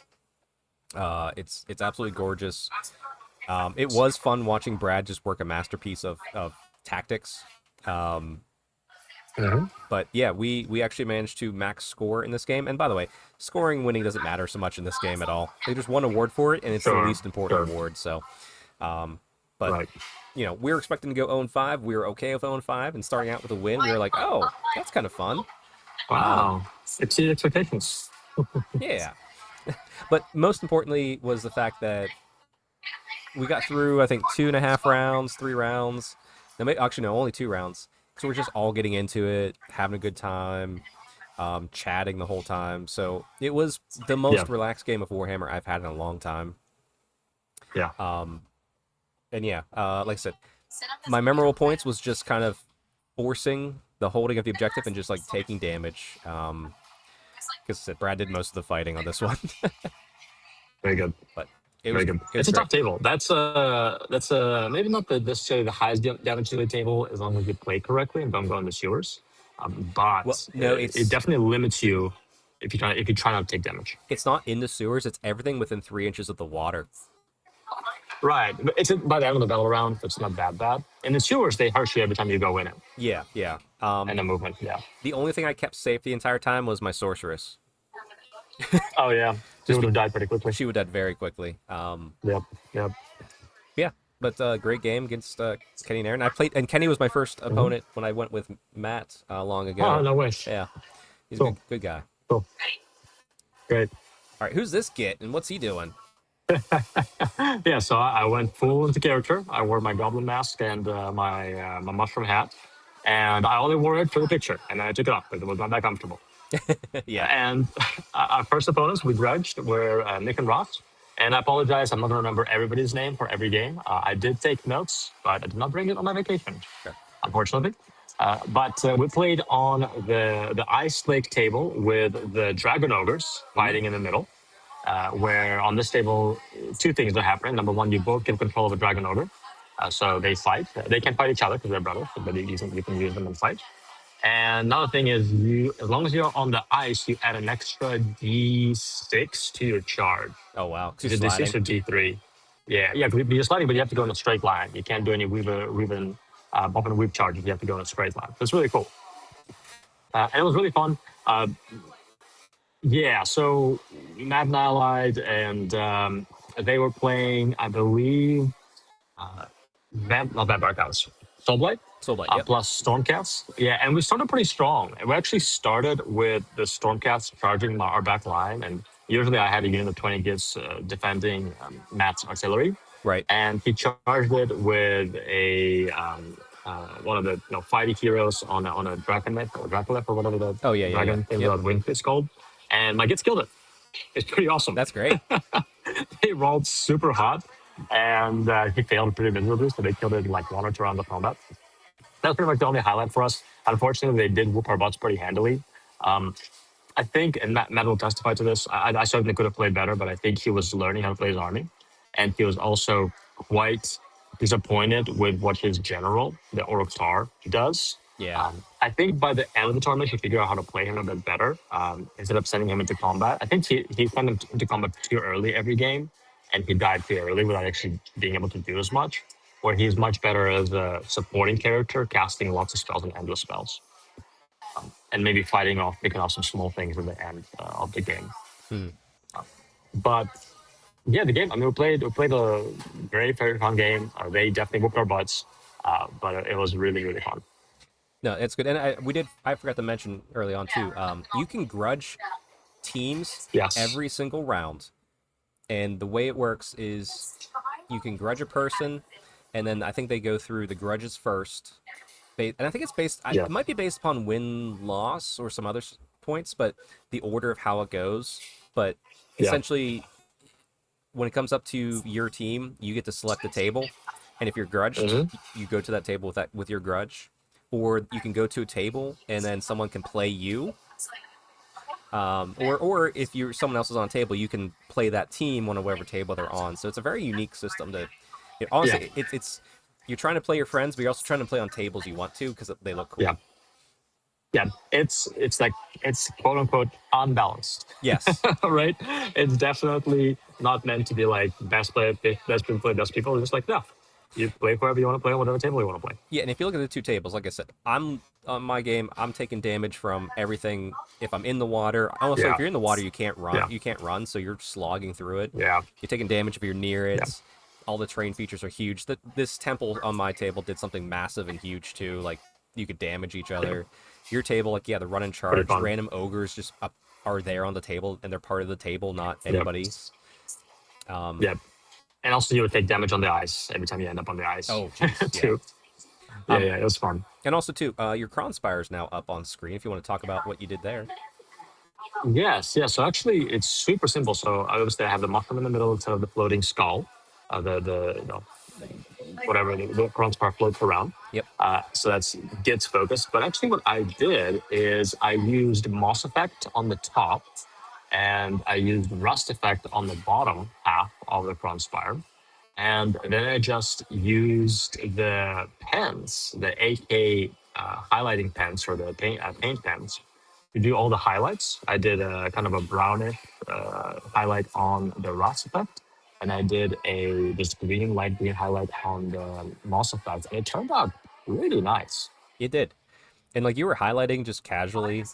It's absolutely gorgeous. It was fun watching Brad just work a masterpiece of tactics. Um, Hmm. but yeah, we actually managed to max score in this game. And by the way, scoring winning doesn't matter so much in this game at all. They just won an award for it, and it's the Sure. least important Sure. award. So, um, but Right. we were expecting to go 0-5. We were okay with 0-5, and starting out with a win, we were like, oh, that's kind of fun. Um, Wow. Exceeded expectations. yeah. But most importantly was the fact that we got through, I think, 2.5 rounds, 3 rounds. No, actually, no, only 2 rounds. So we're just all getting into it, having a good time, chatting the whole time. So it was the Yeah. most relaxed game of Warhammer I've had in a long time. Yeah. Um, and yeah, like I said, my memorable points was just kind of forcing the holding of the objective and just like taking damage. Because I said Brad did most of the fighting on this one, Very good. but it was Very good. it was It's a great. tough table. That's maybe not the necessarily the highest damage to the table as long as you play correctly and don't go into sewers. Well, But no, it definitely limits you if you try not to take damage. it's not in the sewers. It's everything within 3 inches of the water. Right. But it's by the end of the battle round. So it's not that bad. In the sewers, they hurt you every time you go in it Yeah, yeah. and the movement. Yeah. The only thing I kept safe the entire time was my sorceress. Oh yeah. You Just would be, have died pretty quickly. she would die very quickly. Yep. Yep. Yeah, but great game against Kenny and Aaron. I played, and Kenny was my first Hmm. opponent when I went with Matt long Oh ago. no way. Yeah, he's a Cool. good guy. Cool. Great. All right, who's this git and what's he doing? Yeah, so I went full into character. I wore my goblin mask and my mushroom hat, and I only wore it for the picture, and then I took it off because it was not that comfortable. Yeah, And our first opponents we grudged were Nick and Ross. And I apologize, I'm not going to remember everybody's name for every game. I did take notes, but I did not bring it on my vacation, sure. unfortunately. But we played on the ice lake table with the dragon ogres Mhm. fighting in the middle. Where on this table, two things are happening. Number one, you both get control of a dragon ogre. So they fight. They can fight each other because they're brothers, but you can use them and fight. And another thing is, as long as you're on the ice, you add an extra D6 to your charge. Oh wow, 'cause you're Is it D6 sliding. or D3? Yeah, yeah, you're sliding, but you have to go in a straight line. You can't do any bump and weave charges. You have to go in a straight line. So it's really cool. And it was really fun. Uh, yeah, so Matt and I allied, and they were playing, I believe, not Vampire Counts, Soulblight, Soul Blight. Yep. plus Stormcast. Yeah, and we started pretty strong. We actually started with the Stormcast charging our back line, and usually I had a unit of 20 gits defending Matt's artillery, Right. and he charged it with a one of the fighting heroes on a Draconeth or Dracoleth or whatever the Oh yeah, yeah, yeah. dragon thing Yep. without wings is called, and my gits killed it. It's pretty awesome. That's great. He rolled super hot, and he failed pretty miserably, so they killed it in like 1 or 2 rounds of combat. That's pretty much the only highlight for us. Unfortunately, they did whoop our butts pretty handily. I think, and Matt will testify to this, I certainly could have played better, but I think he was learning how to play his army. And he was also quite disappointed with what his general, the Oroksar, does. Yeah. I think by the end of the tournament, he figured out how to play him a bit better. Instead of sending him into combat, I think he sent him into combat too early every game, and he died too early without actually being able to do as much. Where he's much better as a supporting character, casting lots of spells and endless spells, and maybe picking off some small things at the end of the game. Hmm. But yeah, the game. I mean, we played a very fun game. They definitely whooped our butts, but it was really fun. No, it's good. And I forgot to mention early on too. You can grudge teams Yes. every single round, and the way it works is you can grudge a person, and then I think they go through the grudges first. And I think it's based. Yeah. It might be based upon win loss or some other points, but the order of how it goes. But Yeah. essentially, when it comes up to your team, you get to select a table, and if you're grudged, Hmm. you go to that table with your grudge, or you can go to a table and then someone can play you, or if you're someone else is on a table, you can play that team on whatever table they're on. So it's a very unique system. Yeah. Honestly, it's you're trying to play your friends, but you're also trying to play on tables you want to because they look cool. Yeah. Yeah. It's like it's quote unquote unbalanced, Yes. right? It's definitely not meant to be like best people play best people. It's just like no, you play whoever you want to play on whatever table you want to play. Yeah, and if you look at the two tables, like I said, I'm on my game. I'm taking damage from everything. If I'm in the water, also Yeah. if you're in the water, you can't run. Yeah. You can't run, so you're slogging through it. Yeah. You're taking damage if you're near Yeah. it. All the terrain features are huge. This temple on my table did something massive and huge too. Like you could damage each Yeah. other. Your table, like yeah, the run and Pretty charge, fun. random ogres just are there on the table and they're part of the table, not Yep. anybody's. Yep. And also, you would take damage on the ice every time you end up on the ice, Oh, jeez, yeah. too. Yeah, Um, yeah, it was fun. and also too, your Kronspire is now up on screen. If you want to talk about what you did there. Yes, yeah. So actually, it's super simple. So obviously, I have the mushroom in the middle instead of the floating skull. The whatever the bronze part floats around. Yep. So that's gets focus. But actually, what I did is I used moss effect on the top, and I used rust effect on the bottom half of the crown spire. And then I just used the pens, the AK highlighting pens or the paint pens to do all the highlights. I did a kind of a brownish highlight on the rust effect, and I did a this green, light green highlight on the moss effect, and it turned out really nice. It did. And like you were highlighting just casually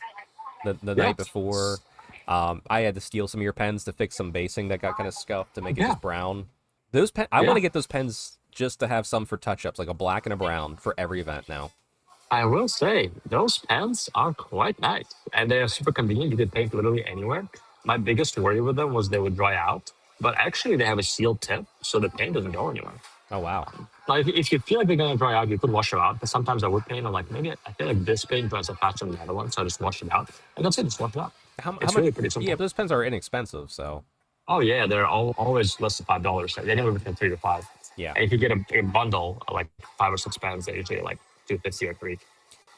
the Yeah, night before. I had to steal some of your pens to fix some basing that got kind of scuffed to make it yeah, just brown. I want yeah. to get those pens just to have some for touch ups, like a black and a brown for every event now. I will say those pens are quite nice, and they are super convenient. You can paint literally anywhere. My biggest worry with them was they would dry out, but actually they have a sealed tip, so the paint doesn't go anywhere. Oh wow. Now, if you feel like they're gonna dry out, you could wash them out. But sometimes I would paint. I'm like, maybe I feel like this paint dries out faster than the other one, so I just wash it out, and that's it. Just wash it out. How It's much? really pretty Yeah, simple. but those pens are inexpensive, so Oh yeah, they're always less than $5. They anywhere between 3 to 5. yeah. And if you get a bundle, like 5 or 6 pens, they're usually like 250 or three.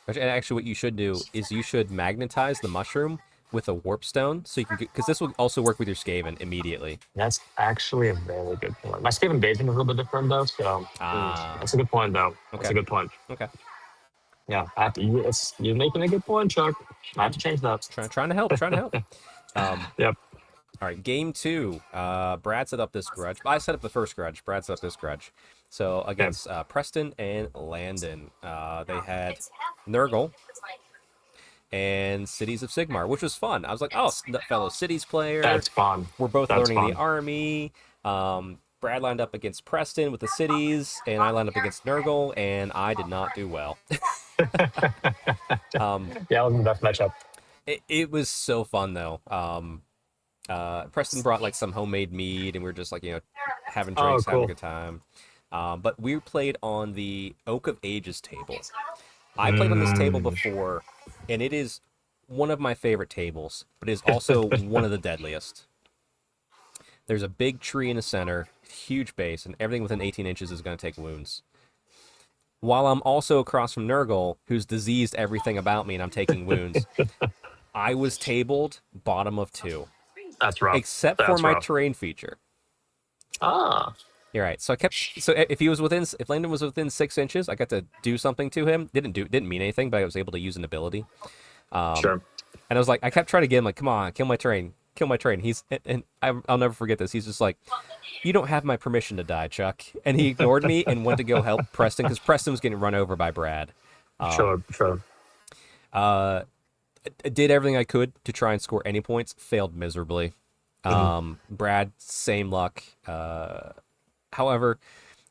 And actually, what you should do is you should magnetize the mushroom with a warp stone, so you can because this will also work with your Skaven immediately. That's actually a very good point. My Skaven basing is a little bit different though, so Ah, that's a good point though. That's okay, a good point. okay. Yeah, I have to, you're making a good point, Chuck. I have to I'm change that. trying to help, trying to help. Yep. All right, game two. Brad set up this grudge. I set up the first grudge. Brad set up this grudge. So Yep. against Preston and Landon, they had Nurgle and Cities of Sigmar, which was fun. I was like, oh, fellow Cities player. That's fun. We're both That's learning the fun. army. Brad lined up against Preston with the cities, and I lined up against Nurgle, and I did not do well. Yeah, it was the best matchup. It was so fun though. Preston brought like some homemade mead, and we were just like having Oh, drinks, having a cool. good time. But we played on the Oak of Ages table. I played on this table Mm. before, and it is one of my favorite tables, but it is also one of the deadliest. There's a big tree in the center, huge base, and everything within 18 inches is going to take wounds. While I'm also across from Nurgle, who's diseased everything about me, and I'm taking wounds. I was tabled bottom of two, That's rough. except for That's my rough. terrain feature. Ah. You're right. So I kept. So if Landon was within 6 inches, I got to do something to him. Didn't mean anything, but I was able to use an ability. Um, Sure. and I was like, I kept trying to get him like, come on, kill my train. I'll never forget this. He's just like, you don't have my permission to die, Chuck. And he ignored me and went to go help Preston because Preston was getting run over by Brad. Um, Sure. Sure. uh, I did everything I could to try and score any points. Failed miserably. Mhm. Brad, same luck. However,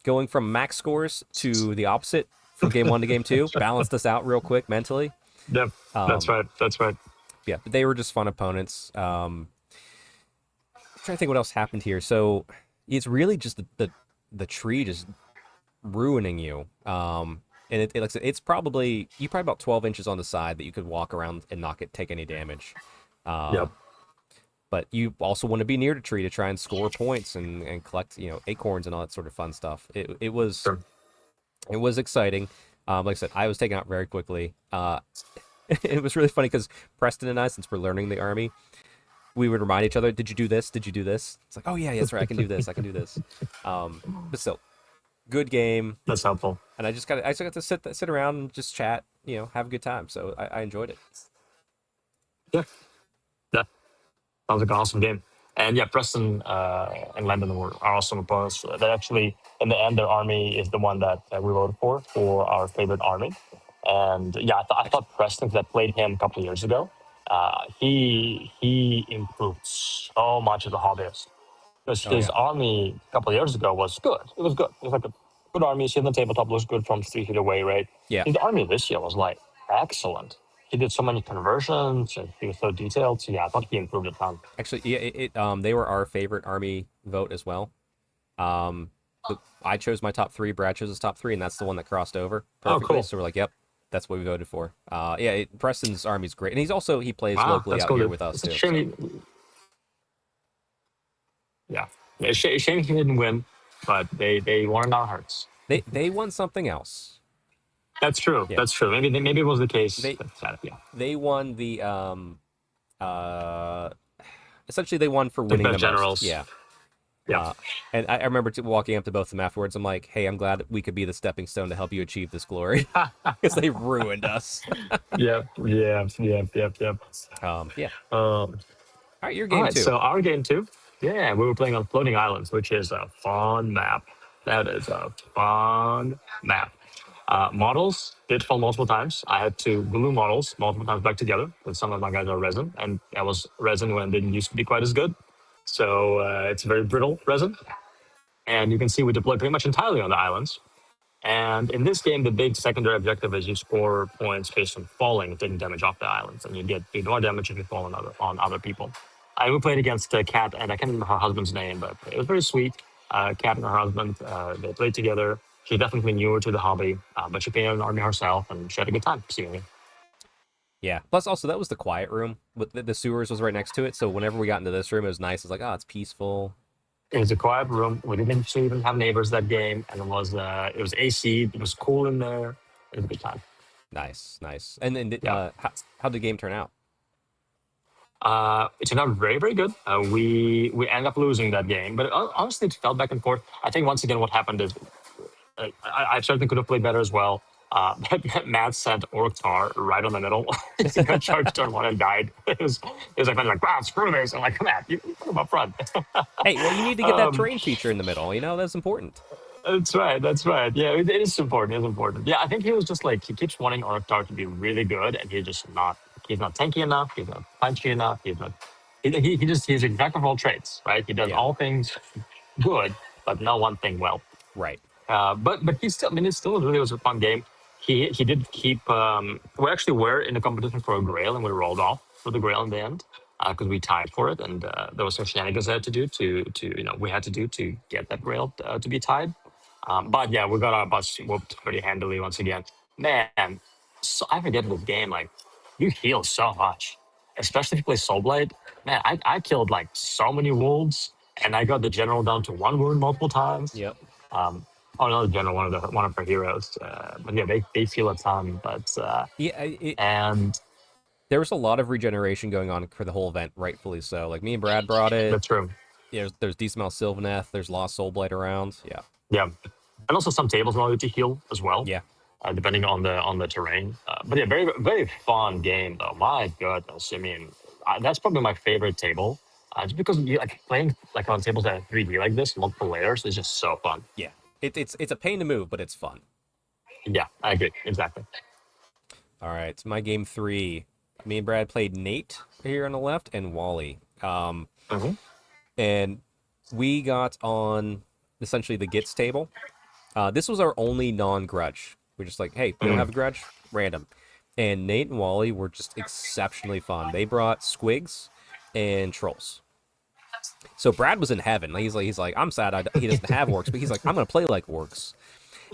going from max scores to the opposite from game one to game two balanced us out real quick mentally. Yep. That's Um, right. That's right. yeah, but they were just fun opponents. I'm trying to think what else happened here. So it's really just the tree just ruining you. And like I said, it's probably you probably about 12 inches on the side that you could walk around and not take any damage. Yep. But you also want to be near the tree to try and score points and collect acorns and all that sort of fun stuff. Sure. It was exciting. Like I said, I was taken out very quickly. It was really funny because Preston and I, since we're learning the army, we would remind each other, "Did you do this? Did you do this?" It's like, "Oh yeah, that's right. I can do this. I can do this." But still, good game. That's helpful. And I just got to sit around and just chat, have a good time. So I enjoyed it. Yeah. Yeah. Sounds like an awesome game. And yeah, Preston and Landon are awesome opponents. They actually, in the end, their army is the one that we voted for our favorite army. And yeah, I thought Preston, because I played him a couple of years ago, he improved so much as a hobbyist. Because Oh his yeah, army a couple of years ago was good. It was good. It was like a good army. See on the tabletop looks good from 3 feet away, right? yeah. His army this year was like excellent. He did so many conversions and he was so detailed. So yeah, I thought he improved a ton. Actually, yeah. They were our favorite army vote as well. Um, I chose my top three. Brad chose his top three, and that's the one that crossed over Oh, perfectly. cool. So we're like, yep, that's what we voted for. Yeah, Preston's army's great, and he plays Wow, locally that's out cool, here dude. with us It's a too. shame. So Yeah. It's a shame he didn't win, but they won in our hearts. they won something else. That's true. Yeah, That's true. Maybe it was the case. they Yeah. they won the uh essentially they won for Like winning best the most. generals. Yeah. Yeah. Uh, and I remember walking up to both of them afterwards. I'm like, hey, I'm glad we could be the stepping stone to help you achieve this glory because they ruined us. Yep. Yep. Yep. Yep. Yep. Yeah. Um, All right, your All game right, too. so our game two, yeah, we were playing on Floating Islands, which is a fun map. That is a fun map. Models did fall multiple times. I had to glue models multiple times back together because some of my guys are resin, and that was resin when it didn't used to be quite as good. So it's very brittle resin. And you can see we deployed pretty much entirely on the islands. And in this game, the big secondary objective is you score points based on falling, taking damage off the islands, and you get more damage if you fall on other people. I we played against Kat, and I can't remember her husband's name, but it was very sweet. Kat and her husband, they played together. She's definitely newer to the hobby, but she painted an army herself, and she had a good time seeing it. Yeah. Plus, also that was the quiet room. But the sewers was right next to it, so whenever we got into this room, it was nice. It was like, oh, it's peaceful. It was a quiet room. We didn't actually even have neighbors that game, and it was AC. It was cool in there. It was a good time. Nice, nice. And then, Yeah. how did the game turn out? It turned out very, very good. We ended up losing that game, but honestly, it fell back and forth. I think once again, what happened is I certainly could have played better as well. But Matt sent Orktar right on the middle. He got charged turn one and died. It was like, wow, screw this. I'm like, come on, you put him up front. Hey, well, you need to get that um, terrain feature in the middle. That's important. that's right. That's right. Yeah, it is important. It's important. Yeah, I think he was just like he keeps wanting Orktar to be really good, and he's just not. He's not tanky enough. He's not punchy enough. He's not. He's a jack of all trades, right? He does Yeah. all things good, but no one thing well. Right. But he still, I mean, it still really was a fun game. He did keep. We actually were in a competition for a Grail, and we rolled off for the Grail in the end because we tied for it, and there was some shenanigans I had to do we had to do to get that Grail to be tied. But yeah, we got our butts whooped pretty handily once again. Man, so I forget this game. Like, you heal so much, especially if you play Soul Blade. Man, I killed like so many wolves, and I got the general down to one wound multiple times. Yep. Um, oh, another general, one of her heroes. But yeah, they feel a ton. But Yeah. and There was a lot of regeneration going on for the whole event, rightfully so. Like me and Brad brought it. that's true. Yeah, there's decent amount of Sylvaneth. There's Lost Soulblight around. Yeah, Yeah, and also some tables allow you to heal as well, yeah, depending on the terrain. But yeah, very very fun game though. My goodness, I mean, that's probably my favorite table. Just because you like playing like on tables that are 3D like this, multiple layers, is just so fun. yeah. It's a pain to move, but it's fun. Yeah, I agree exactly. All right, it's my game three. Me and Brad played Nate here on the left and Wally. Hmm. And we got on essentially the Gits table. This was our only non-grudge. We're just like, hey, we don't have a grudge, random. And Nate and Wally were just exceptionally fun. They brought squigs and trolls. So Brad was in heaven. He's like, I'm sad he doesn't have orcs, but he's like, I'm gonna play like orcs.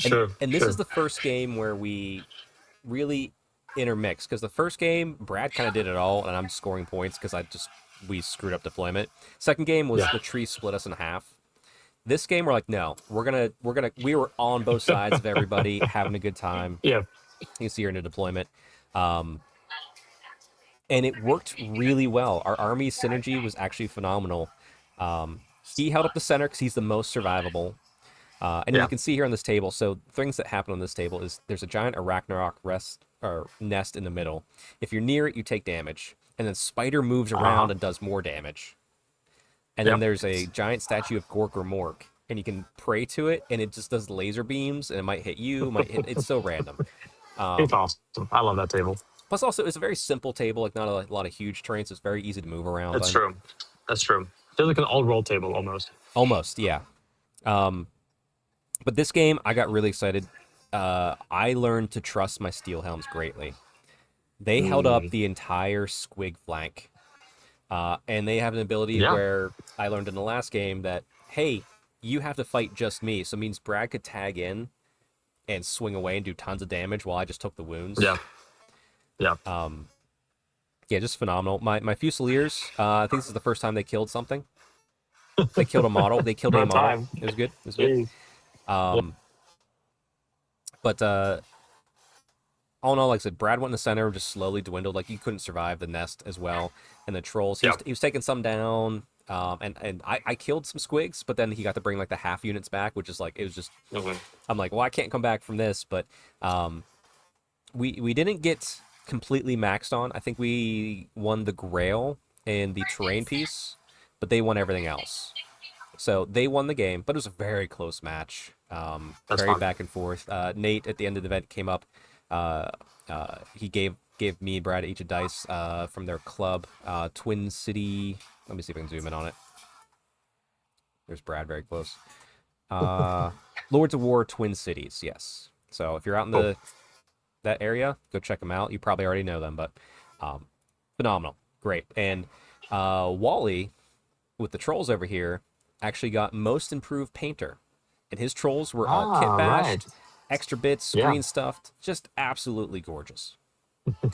And Sure, and this is sure. the first game where we really intermixed because the first game Brad kind of did it all, and I'm scoring points because we screwed up deployment. Second game was Yeah, the tree split us in half. This game we're like, no, we were on both sides of everybody having a good time. yeah. You can see her in the deployment. Um, and it worked really well. Our army synergy was actually phenomenal. He held up the center because he's the most survivable. And you Yeah. can see here on this table. So things that happen on this table is there's a giant arachnarok rest or nest in the middle. If you're near it, you take damage, and then Spider moves Uh-huh. around and does more damage. And then Yep. there's a giant statue of Gork or Mork, and you can pray to it, and it just does laser beams, and it might hit you, might hit. It's so random. It's Um, awesome. I love that table. Plus, also, it's a very simple table, like not a lot of huge terrain, so it's very easy to move around That's on. true. That's true. Feels like an all roll table almost. Almost, yeah. Um, but this game, I got really excited. I learned to trust my steel helms greatly. They held up Mm. the entire squig flank. And they have an ability Yeah. where I learned in the last game that, hey, you have to fight just me. So it means Brad could tag in and swing away and do tons of damage while I just took the wounds. Yeah. Yeah. Yeah, just phenomenal. My Fusiliers, I think this is the first time they killed something. They killed a model. They killed a About model. time. It was good. It was good. Jeez. Yeah. Um, but all in all, like I said, Brad went in the center, just slowly dwindled. Like you couldn't survive the nest as well, and the trolls. Yeah. He was taking some down. And I killed some squigs, but then he got to bring like the half units back, which is like it was just. Mhm. I'm like, well, I can't come back from this, but we didn't get completely maxed on. I think we won the Grail and the terrain piece, but they won everything else. So they won the game, but it was a very close match. That's Very fun. back and forth. Nate at the end of the event came up. He gave me and Brad each a dice from their club, Twin City. Let me see if I can zoom in on it. There's Brad very close. Lords of War Twin Cities, yes. So if you're out in Cool. that area, go check them out. You probably already know them, but phenomenal, great. And Wally with the trolls over here actually got most improved painter, and his trolls were all kit Right. bashed, extra bits, Yeah. screen stuffed, just absolutely gorgeous,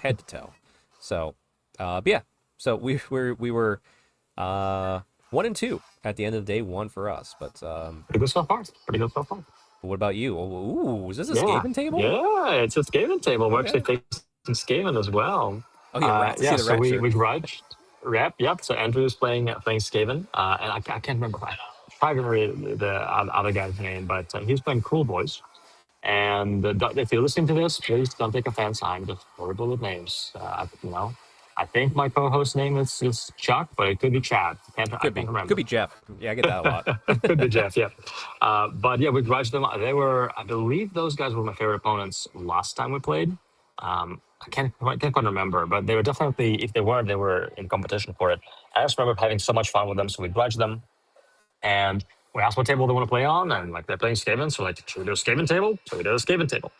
head to toe. So, but yeah, so we were 1-2 at the end of the day, one for us. But Pretty good so far. Pretty good so far. what about you? Ooh, is this a Yeah. Skaven table? Yeah, it's a Skaven table. We're Okay. actually facing Skaven as well. Oh yeah, rats. I see Yeah, the so rat we shirt. grudged rep. Yep. So Andrew is playing Skaven, and I can't remember. I probably remember the other guy's name, but he's playing Cool Boys. And if you're listening to this, please don't take offense. I'm just horrible with names. I think my co-host name is Chuck, but it could be Chad. I Could can't be. remember. Could be Jeff. Yeah, I get that a lot. Could be Jeff, yeah. But yeah, we grudged them. They were, I believe, those guys were my favorite opponents last time we played. I can't quite remember, but they were definitely, if they weren't, they were in competition for it. I just remember having so much fun with them, so we grudged them. And we asked what table they want to play on, and like they're playing Skaven, so like, should we do a Skaven table? So we did a Skaven table.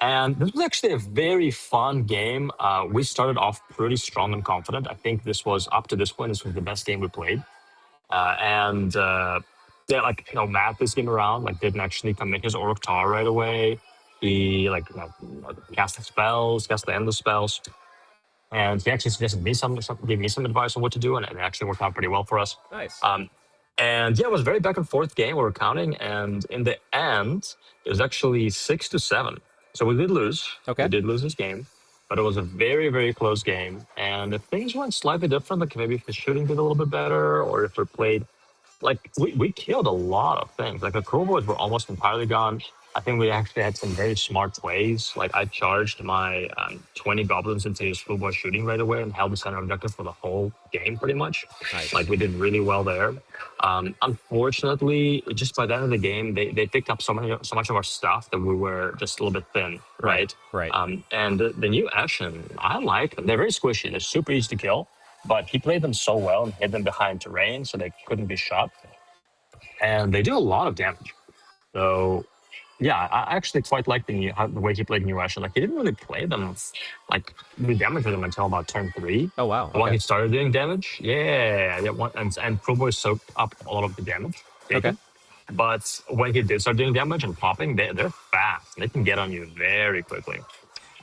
And this was actually a very fun game. We started off pretty strong and confident. I think this was, up to this point, this was the best game we played. And yeah, like Matt this game around like didn't actually commit his Orc Tar right away. He cast the spells, cast the endless spells, and he actually suggested me gave me some advice on what to do, and it actually worked out pretty well for us. Nice. And yeah, it was a very back and forth game. We were counting, and in the end, it was actually 6-7. So we did lose. Okay. We did lose this game, but it was a very, very close game. And if things went slightly different, like maybe if the shooting did a little bit better, or if we played like we killed a lot of things. Like the crowboys were almost entirely gone. I think we actually had some very smart plays. Like I charged my 20 goblins into his crowboy shooting right away and held the center objective for the whole game pretty much. Like Nice. we did really well there. Unfortunately, just by the end of the game, they picked up so much of our stuff that we were just a little bit thin, Right. right? Right. And the new Ashen, I like them. They're very squishy. They're super easy to kill, but he played them so well and hid them behind terrain so they couldn't be shot, and they do a lot of damage. So yeah, I actually quite like the way he played New Ashen. Like he didn't really play them, like do damage with them until about turn 3. Oh wow. When Okay. he started doing damage, and Pro Boy soaked up a lot of the damage Okay. taken. But when he did start doing damage and popping, they're fast. They can get on you very quickly,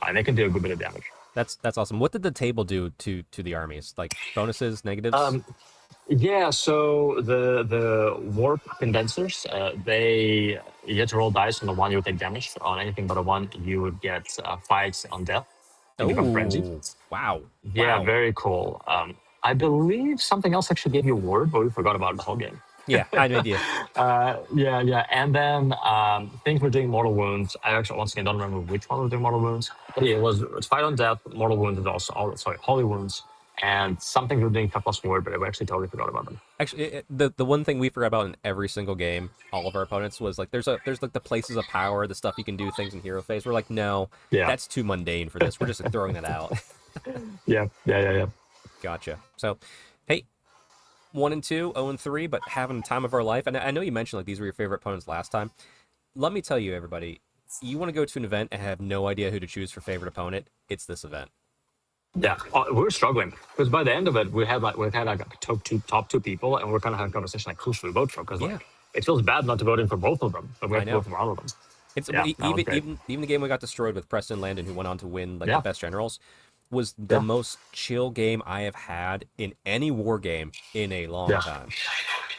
and they can do a good bit of damage. That's awesome. What did the table do to the armies? Like bonuses, negatives? Um, Yeah, so the warp condensers, they you get to roll dice on the one you would take damage. On anything but a one, you would get fights on death and become frenzied. Oh, wow. Yeah, Wow. very cool. I believe something else actually gave you a word, but we forgot about it the whole game. Yeah, I had no idea. Yeah. And then things were doing mortal wounds. I actually once again don't remember which one was doing mortal wounds. But yeah, it's fight on death, mortal wounds, and also sorry, holy wounds, and something were doing cut plus word, but I actually totally forgot about them. Actually, the one thing we forgot about in every single game, all of our opponents, was like there's like the places of power, the stuff you can do things in hero phase. We're like, no, Yeah, that's too mundane for this. We're just throwing that out. yeah. Gotcha. So, hey, 1 and 2, 0 and 3, but having the time of our life. And I know you mentioned like these were your favorite opponents last time. Let me tell you, everybody, you want to go to an event and have no idea who to choose for favorite opponent? It's this event. Yeah, we were struggling because by the end of it, we had like top two people, and we're kind of having a conversation like who should we vote for? Because Yeah, like it feels bad not to vote in for both of them, but we I have to vote know. for one of them. It's Yeah, that was even great. even the game we got destroyed with Preston Landon, who went on to win like the Yeah, best generals, was the yeah, most chill game I have had in any war game in a long yeah. time.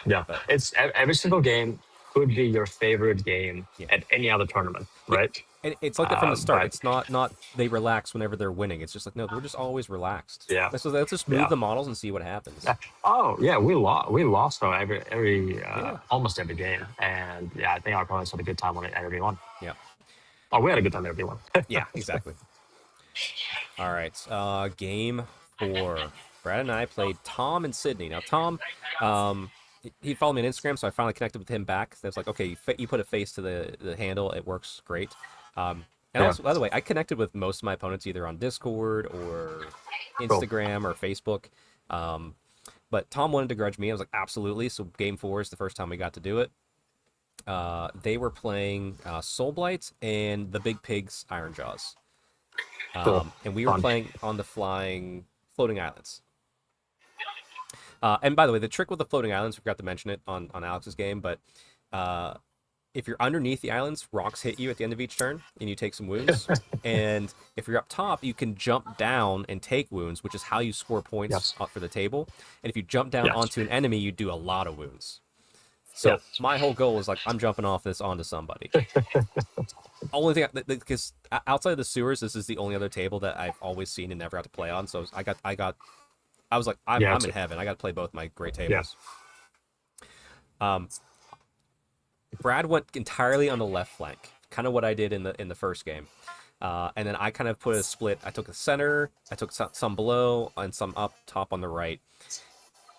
Yeah, But it's every single game could be your favorite game yeah, at any other tournament, yeah, right? and it's like that from the start. But It's not they relax whenever they're winning. It's just like no, we're just always relaxed. yeah, Let's just move yeah, the models and see what happens. yeah. Oh yeah, we lost on every Yeah, almost every game, and yeah, I think our opponents had a good time on it at every one. yeah, Oh, we had a good time at every one. yeah, exactly. All right, game 4. Brad and I played Tom and Sydney. Now Tom, he followed me on Instagram, so I finally connected with him back. So I was like, okay, you put a face to the handle. It works great. And Yeah, also, by the way, I connected with most of my opponents either on Discord or cool. Instagram or Facebook. Um, but Tom wanted to grudge me. I was like, absolutely. So game 4 is the first time we got to do it. They were playing Soul Blight and the Big Pigs Iron Jaws. Cool. And we were Fun. playing on the flying floating islands. And by the way, the trick with the floating islands, we forgot to mention it on Alex's game, but uh, if you're underneath the islands, rocks hit you at the end of each turn, and you take some wounds. And if you're up top, you can jump down and take wounds, which is how you score points Yes. up for the table. And if you jump down Yes. onto an enemy, you do a lot of wounds. So Yes. my whole goal was like, I'm jumping off this onto somebody. Only thing, because outside of the sewers, this is the only other table that I've always seen and never got to play on. So I was like, Yeah. I'm in heaven. I got to play both my great Yeah. tables. Um, Brad went entirely on the left flank, kind of what I did in the first game. And then I kind of put a split. I took the center, I took some below, and some up top on the right.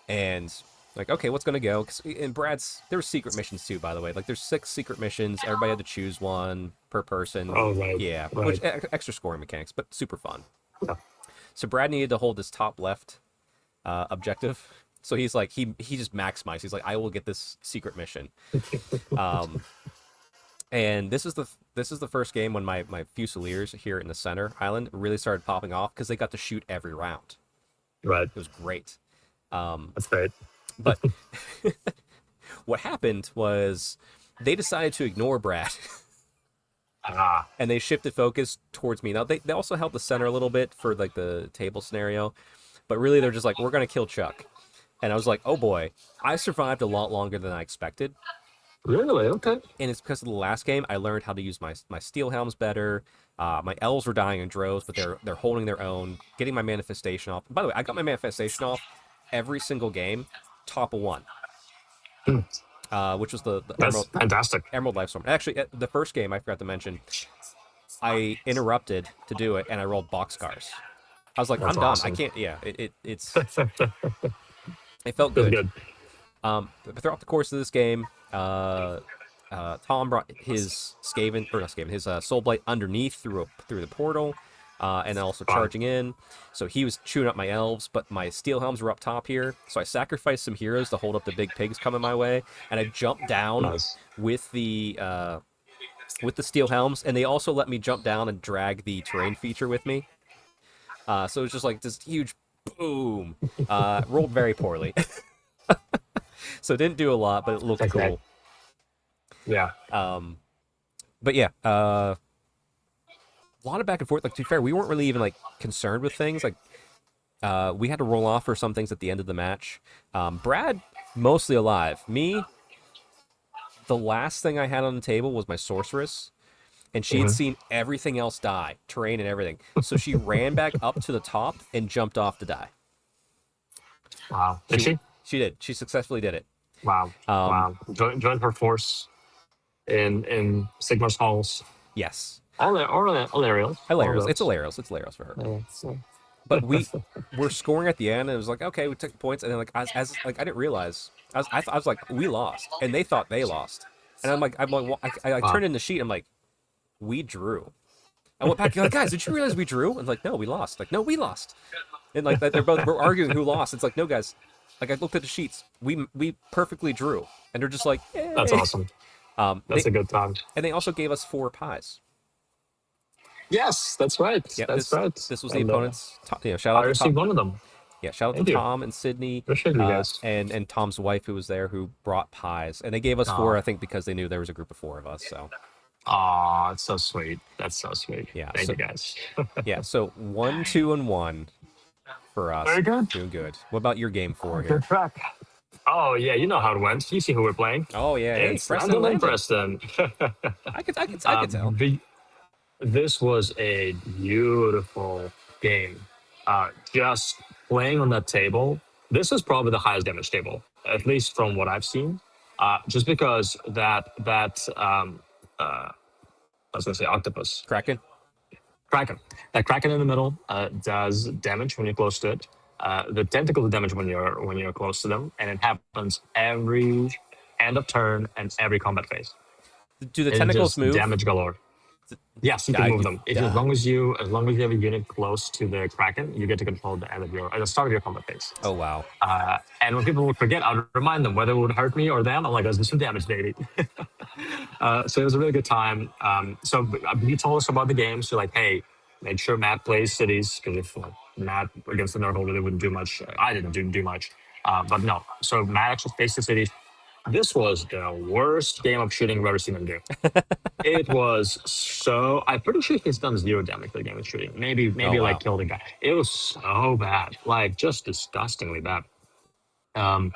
And like, okay, what's gonna go? 'Cause in Brad's, there were secret missions too, by the way. Like, there's 6 secret missions. Everybody had to choose one per person. Oh right. Yeah, which Right. extra scoring mechanics, but super fun. Yeah. So Brad needed to hold this top left objective. So he's like, he just maximized. He's like, I will get this secret mission. Um, and this is the first game when my Fusiliers here in the center island really started popping off because they got to shoot every round. Right. It was great. Um, That's great. but what happened was they decided to ignore Brad Ah. and they shifted focus towards me. Now they also held the center a little bit for like the table scenario, but really they're just like, we're gonna kill Chuck. And I was like, oh boy, I survived a lot longer than I expected. Really? Okay. And it's because of the last game I learned how to use my steel helms better. My elves were dying in droves, but they're holding their own, getting my manifestation off. By the way, I got my manifestation off every single game, top of 1. which was the That's fantastic. Emerald Lifestorm. Actually, the first game I forgot to mention, I interrupted to do it and I rolled boxcars. I was like, That's I'm done. I awesome. can't. Yeah, That's it felt good. good. But throughout the course of this game, Tom brought his Skaven or not Skaven, his Soul Blight underneath through the portal, and also Fun. charging in. So he was chewing up my elves, but my steel helms were up top here. So I sacrificed some heroes to hold up the big pigs coming my way, and I jumped down Nice. with the steel helms, and they also let me jump down and drag the terrain feature with me. So it was just like this huge boom. Rolled very poorly, so it didn't do a lot, but it looked Okay. cool. Yeah. But yeah, a lot of back and forth. Like to be fair, we weren't really even like concerned with things. Like we had to roll off for some things at the end of the match. Brad mostly alive. Me, the last thing I had on the table was my sorceress, and she had Hmm. seen everything else die, terrain and everything. So she ran back up to the top and jumped off to die. Wow. Did She she? she did. She successfully did it. Wow. Um, Wow. Join her force in Sigmar's halls. yes, All aerials. All of hilarious. It's those. hilarious. It's hilarious for her. Yeah, so- But we were scoring at the end, and it was like, okay, we took points, and then like as like I didn't realize I was like, we lost, and they thought they lost, and well, I Wow. turned in the sheet, I'm like, we drew. I went back, like, guys, did you realize we drew? And like, no, we lost. Like, no, we lost. And like we're arguing who lost. It's like, no, guys. Like I looked at the sheets, we perfectly drew, and they're just like, That's yay. awesome. They That's a good time. and they also gave us 4 pies. Yes, that's right. Yep, That's right. this was the And opponent's. Shout I out to Tom. received one of them. Yeah, shout out to Thank you. Tom and Sydney, Appreciate you guys. and Tom's wife who was there who brought pies, and they gave us 4, Aw. I think, because they knew there was a group of 4 of us. So Aw, it's so sweet. That's so sweet. yeah, Thank you guys. so 1, 2, and 1 for us. Very good. Doing good. What about your game 4 Good here? track. Oh yeah, you know how it went. You see who we're playing. Oh yeah, hey, It's Preston Randall and landed. Preston. I could tell. This was a beautiful game. Just playing on that table. This is probably the highest damage table, at least from what I've seen. Just because I was gonna say octopus, Kraken. kraken. That kraken in the middle does damage when you're close to it. The tentacles damage when you're close to them, and it happens every end of turn and every combat phase. Do the It's tentacles just move? damage galore. Yes, you can move them. As long as you have a unit close to the kraken, you get to control the end of the start of your combat phase. Oh wow. And when people would forget, I would remind them whether it would hurt me or them. I'm like, let's do some damage, baby. So it was a really good time. So he told us about the game. So like, hey, make sure Matt plays cities because if Matt against the Nurgle really wouldn't do much. I didn't do much, but no. So Matt actually faced the cities. This was the worst game of shooting I've ever seen him do. It was so. I'm pretty sure he's done 0 damage to the game of shooting. Maybe Oh wow. like killed a guy. It was so bad, like just disgustingly bad. Um,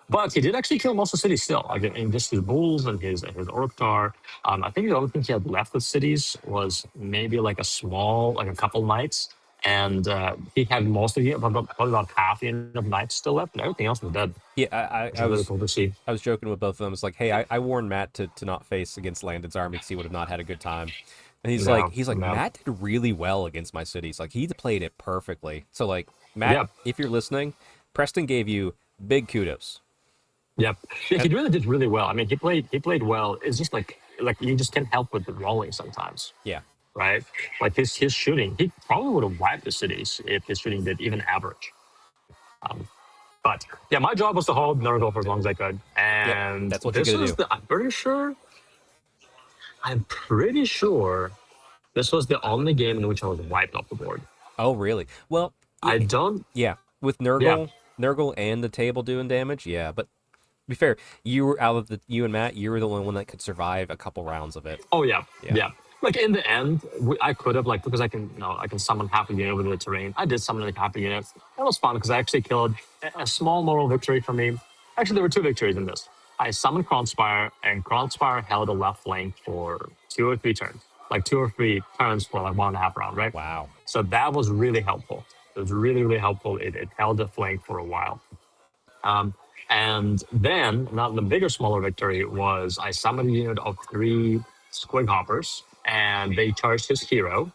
but he did actually kill most of the cities still. Like in just his bulls and his Orktar. I think the only thing he had left with cities was maybe like like a couple knights. And he had most of the, probably about half the end of knights still left, and everything else was dead. Yeah, Which is really cool to see. I was joking with both of them. It's like, hey, I warned Matt to not face against Landon's army because he would have not had a good time. And No, he's like, no. Matt did really well against my cities. Like he played it perfectly. So like, Matt, Yeah. if you're listening, Preston gave you big kudos. Yep. Yeah, he really did really well. I mean, he played well. It's just like you just can't help but the rolling sometimes, Yeah. right? Like his shooting, he probably would have wiped the cities if his shooting did even average. Um, but yeah, my job was to hold Nurgle for as long as I could, Yep. and That's what you're this gonna was do. the. I'm pretty sure this was the only game in which I was wiped off the board. Oh really? Well, I don't. yeah. With Yeah. Nurgle and the table doing damage, yeah. But to be fair, you and Matt, you were the only one that could survive a couple rounds of it. Oh yeah, Yeah. yeah. Like in the end, I could have because I can I can summon half a unit with the terrain. I did summon like half a unit. That was fun because I actually killed a small moral victory for me. Actually, there were 2 victories in this. I summoned Kronspire, and Kronspire held a left flank for 2 or 3 turns, like 2 or 3 turns for like 1.5 round, right? Wow. So that was really helpful. It was really helpful. It held the flank for a while. Um, And then, not the bigger, smaller victory was I summoned a unit of 3 squig hoppers, and they charged his hero.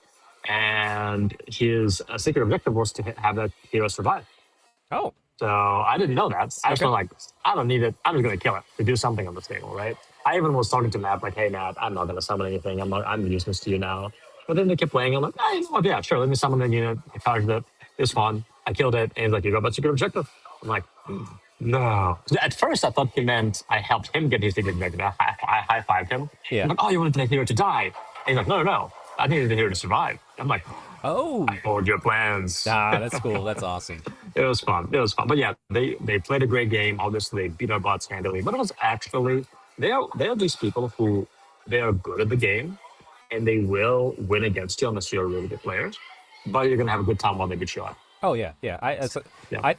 And his secret objective was to have that hero survive. Oh, So I didn't know that. I just okay. went like, I don't need it. I'm just gonna kill it to do something on the table, right? I even was talking to Matt like, hey Matt, I'm not gonna summon anything. I'm useless to you now. But then they kept playing. I'm like, hey, you know what? Yeah, sure. Let me summon the unit. I charged it. It was fun. I killed it, and he's like, you got my secret objective. I'm like, no. At first, I thought he meant I helped him get his secret objective. I high fived him. I'm Yeah. like, oh, you wanted the hero to die? And he's like, no, no, no. I needed the hero to survive. I'm like, Oh, hold your plans. that's cool. That's awesome. It was fun. It was fun. But yeah, they played a great game. Obviously, they beat our butts handily. But it was actually they are these people who they are good at the game, and they will win against you unless you're a really good player. But you're gonna have a good time while they beat you up. Oh yeah, yeah. Yeah, I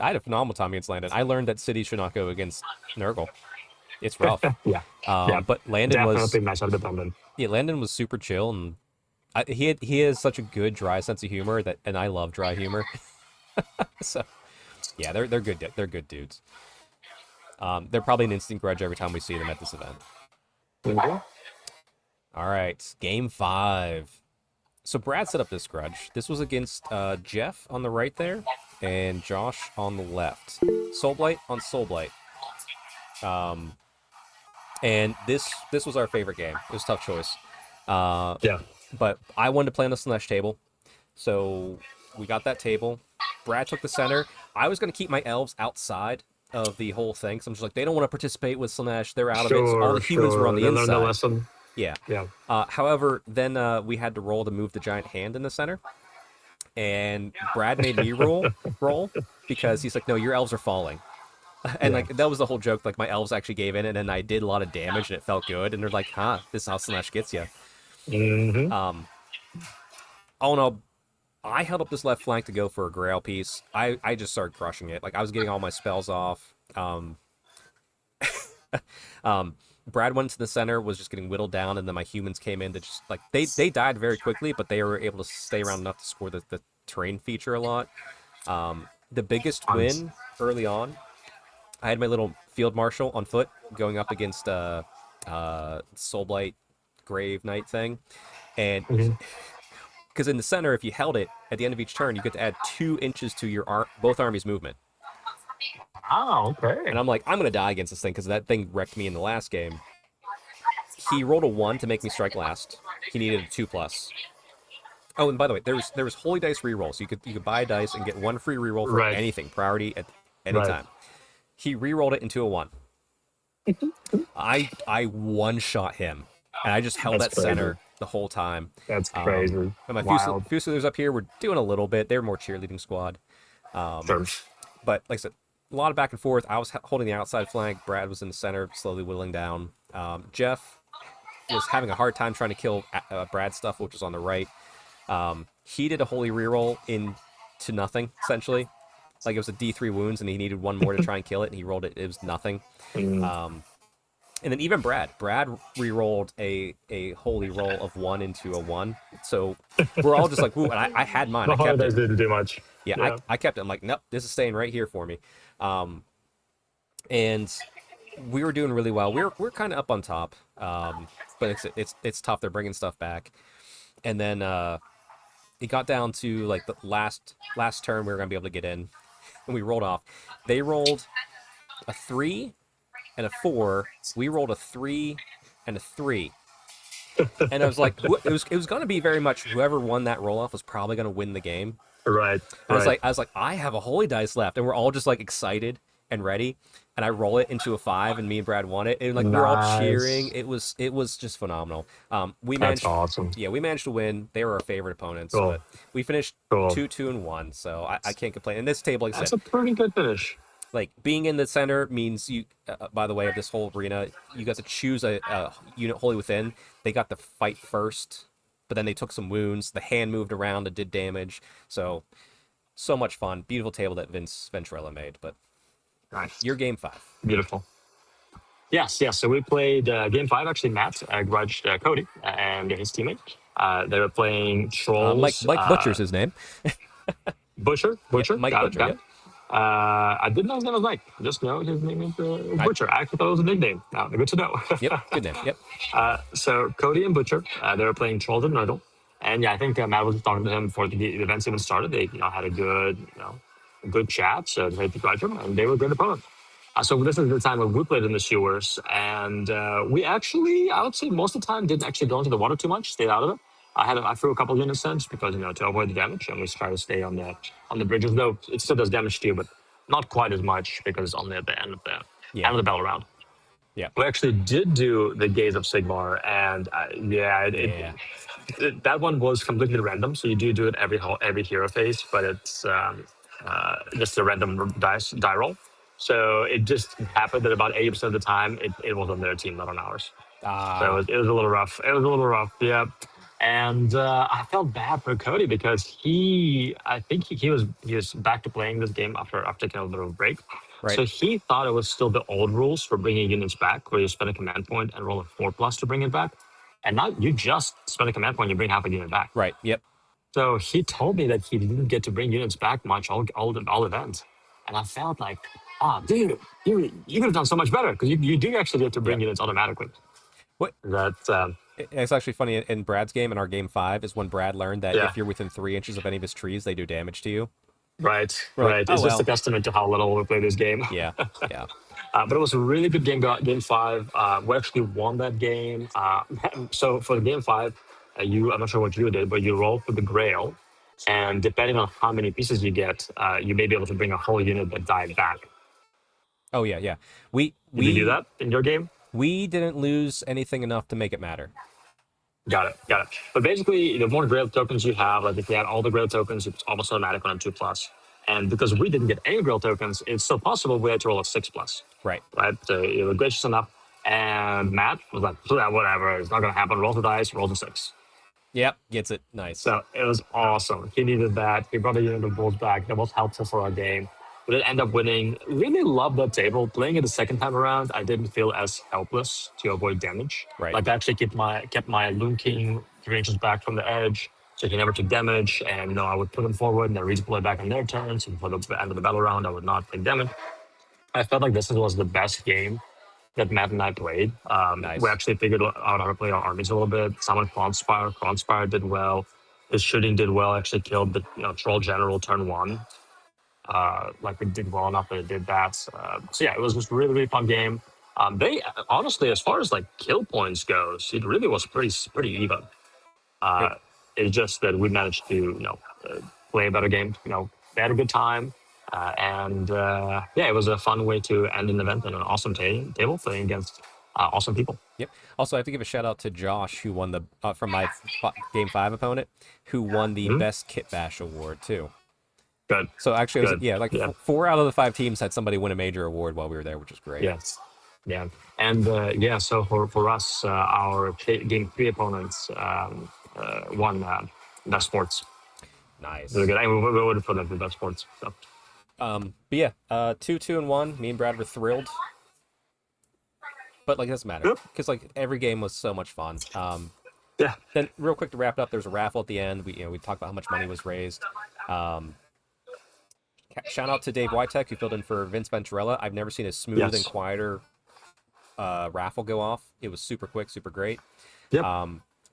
had a phenomenal time against Landon. I learned that cities should not go against Nurgle. It's rough. yeah, yeah. But Landon was Definitely matchup dependent. yeah, Landon was super chill, and he has such a good dry sense of humor that, and I love dry humor. So yeah, they're good. They're good dudes. They're probably an instant grudge every time we see them at this event. Mhm. All right, game 5. So Brad set up this grudge. This was against Jeff on the right there, and Josh on the left. Soulblight on Soulblight. Um, and this was our favorite game. It was a tough choice. Yeah. But I wanted to play on the Slanesh table, so we got that table. Brad took the center. I was going to keep my elves outside of the whole thing, so I'm just like, they don't want to participate with Slanesh. They're out of it. So all the humans were on the They learned the inside. lesson. Yeah. Yeah. However, then we had to roll to move the giant hand in the center, and Brad made me roll because he's like, "No, your elves are falling," and Yeah. like that was the whole joke. Like my elves actually gave in, and then I did a lot of damage, and it felt good. And they're like, "Huh, this is how Slanesh gets you." Mm-hmm. Um, oh no, I held up this left flank to go for a Grail piece. I just started crushing it. Like I was getting all my spells off. Um, Brad went to the center, was just getting whittled down, and then my humans came in to just like they died very quickly, but they were able to stay around enough to score the terrain feature a lot. The biggest Nice. win early on, I had my little field marshal on foot going up against Soulblight Grave Knight thing, and Mm-hmm. because in the center, if you held it at the end of each turn, you get to add 2 inches to your both armies' movement. Oh, okay. And I'm like, I'm gonna die against this thing because that thing wrecked me in the last game. He rolled a 1 to make me strike last. He needed a 2+. Oh, and by the way, there was holy dice reroll, so you could buy a dice and get 1 free reroll for Right. anything, priority at any Right. time. He rerolled it into a 1. I one shot him, and I just held That's that crazy. center the whole time. That's crazy. And my Wild. Fusiliers up here were doing a little bit. They were more cheerleading squad. Sure. But like I said, a lot of back and forth. I was holding the outside flank. Brad was in the center, slowly whittling down. Jeff was having a hard time trying to kill Brad's stuff, which was on the right. He did a holy reroll into nothing, essentially. Like it was a D3 wounds, and he needed 1 more to try and kill it, and he rolled it. It was nothing. Mm. And then even Brad re-rolled a holy roll of 1 into a 1. So we're all just like, ooh, and I had mine. The I kept holidays it. didn't do much. Yeah, Yeah. I kept it. I'm like, nope, this is staying right here for me. And we were doing really well. We're kind of up on top, but it's tough. They're bringing stuff back, and then it got down to like the last turn. We were gonna be able to get in, and we rolled off. They rolled a 3 and a 4. We rolled a 3 and a 3. And I was like, it was going to be very much whoever won that roll off was probably going to win the game. Right. I was Right. like, I have a holy dice left, and we're all just like excited and ready. And I roll it into a 5, and me and Brad won it. And like we're all Nice. cheering. It was just phenomenal. We That's managed, awesome. yeah, we managed to win. They were our favorite opponents, Cool. but we finished Cool. 2-2-1. So I can't complain. And this table, like I That's said, a pretty good finish. like being in the center means you. By the way, of this whole arena, you got to choose a unit wholly within. They got to fight first, but then they took some wounds. The hand moved around and did damage. So much fun. Beautiful table that Vince Venturella made. But Nice. your game 5. Beautiful. Yes, yes. So we played game 5. Actually, Matt grudged Cody and his teammate. They were playing Mike trolls. Butcher's his name. Butcher. Yeah, Butcher. Mike Got it. Butcher. Got Yep. it. I didn't know his name was Mike. Just know his name is I Butcher. I actually thought it was a nickname. Now, good to know. Yep, good name. Yep. So Cody and Butcher, they were playing Trolls and Nerdle, and yeah, I think Matt was talking to him before the events even started. They had a good a good chat, so they begrudge him, and they were good opponents. So this is the time when we played in the sewers, and we actually, I would say, most of the time didn't actually go into the water too much. Stayed out of it. I threw a couple of units in just because to avoid the damage, and we try to stay on the bridges. Though it still does damage to you, but not quite as much because it's only at the end of the Yeah. battle round. Yeah. We actually did do the Gaze of Sigmar, and Yeah. that one was completely random. So you do it every hero phase, but it's just a random die roll. So it just happened that about 80% of the time it was on their team, not on ours. So Ah. it was a little rough. It was a little rough, yeah. And I felt bad for Cody because I think he was back to playing this game after taking a little bit of a break. Right. So he thought it was still the old rules for bringing units back, where you spend a command point and roll a 4+ to bring it back. And now you just spend a command point, you bring half a unit back. Right. Yep. So he told me that he didn't get to bring units back much all events. And I felt like, dude, you could have done so much better because you do actually get to bring Yep. units automatically. What? That It's actually funny in Brad's game, in our game 5, is when Brad learned that yeah. if you're within 3 inches of any of his trees, they do damage to you. Right, We're like, right. oh It's just a well. testament to how little we play this game. Yeah. Yeah. But it was a really good game. Game five. We actually won that game. So for the game five, I'm not sure what you did, but you roll for the Grail, and depending on how many pieces you get, you may be able to bring a whole unit that died back. Oh yeah. Yeah. We Did you do we that in your game? we didn't lose anything enough to make it matter. Got it, got it. But basically, the more Grail tokens you have, like if you had all the Grail tokens, it's almost automatic on a 2+. And because we didn't get any Grail tokens, it's still possible we had to roll a 6+. Right. Right? So you were gracious enough. And Matt was like, "Yeah, whatever, it's not going to happen. Roll the dice, roll the 6." Yep. Gets it. Nice. So it was awesome. He needed that. He brought a unit of bulls back. That was helpful for our game. We did end up winning. Really loved that table. Playing it the second time around, I didn't feel as helpless to avoid damage. Right. Like I actually kept my Loon King 3 inches back from the edge, so he never took damage. And I would put him forward and then redeploy back on their turns. And for the end of the battle round, I would not take damage. I felt like this was the best game that Matt and I played. Nice. We actually figured out how to play our armies a little bit. Someone Kronspire. Kronspire did well. His shooting did well. Actually killed the Troll General turn 1. Like we did well enough that it did that. So yeah, it was just a really, really fun game. They honestly, as far as like kill points goes, it really was pretty even. Good. It's just that we managed to play a better game. They had a good time. And yeah, it was a fun way to end an event and an awesome table playing against awesome people. Yep. Also, I have to give a shout out to Josh, who won the from my game 5 opponent, who won the best Kit Bash award too. Good. So actually, it was, Good. Yeah. 4 out of the 5 teams had somebody win a major award while we were there, which is great. Yes. Yeah. And yeah, so for us, our game 3 opponents won best sports. Nice. Really good. I mean, we voted for them for best sports. So. But yeah, 2-2-1. Me and Brad were thrilled. But like, it doesn't matter because like every game was so much fun. Yeah. Then real quick to wrap it up, there's a raffle at the end. We talked about how much money was raised. Shout out to Dave Witek, who filled in for Vince Venturella. I've never seen a smooth and quieter raffle go off. It was super quick, super great. Yep.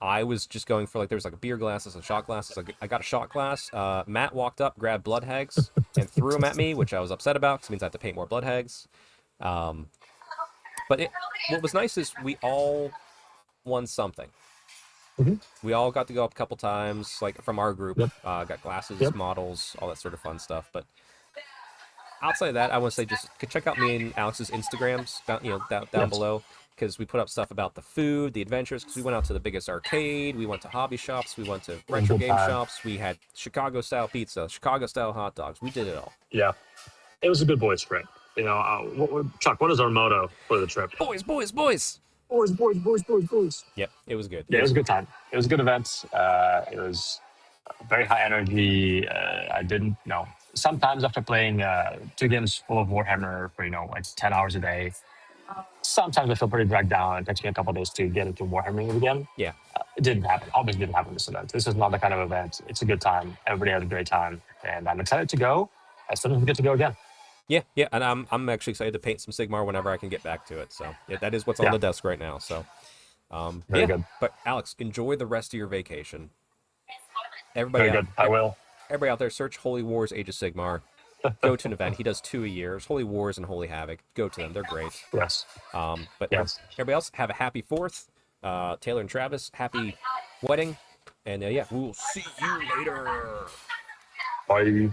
I was just going for there was like a beer glasses and shot glasses. I got a shot glass. Matt walked up, grabbed blood hags, and threw them at me, which I was upset about because it means I have to paint more blood hags. But what was nice is we all won something. Mm-hmm. We all got to go up a couple times, like from our group. Yep. Got glasses, models, all that sort of fun stuff. But outside of that, I want to say just check out me and Alex's Instagrams down below, because we put up stuff about the food, the adventures, because we went out to the biggest arcade, we went to hobby shops, we went to retro game shops, we had Chicago-style pizza, Chicago-style hot dogs. We did it all. Yeah. It was a good boys trip. Chuck, what is our motto for the trip? Boys, boys, boys! Boys. Yep, it was good. Yeah, it was a good time. It was a good event. It was very high energy. I didn't know. Sometimes after playing 2 games full of Warhammer for like 10 hours a day, sometimes I feel pretty dragged down. It takes me a couple of days to get into Warhammer again. Yeah. It didn't happen. Obviously didn't happen this event. This is not the kind of event. It's a good time. Everybody had a great time. And I'm excited to go as soon as we get to go again. Yeah, yeah, and I'm actually excited to paint some Sigmar whenever I can get back to it. So yeah, that is what's on Yeah, the desk right now. So very yeah, good. but Alex, enjoy the rest of your vacation. Everybody Very out, good. I will. everybody out there, search Holy Wars: Age of Sigmar. Go to an event. He does 2 a year. It's Holy Wars and Holy Havoc. Go to them. They're great. Yes. But Yes. everybody else, have a happy Fourth. Taylor and Travis, happy wedding. And yeah, we'll see you later. Bye.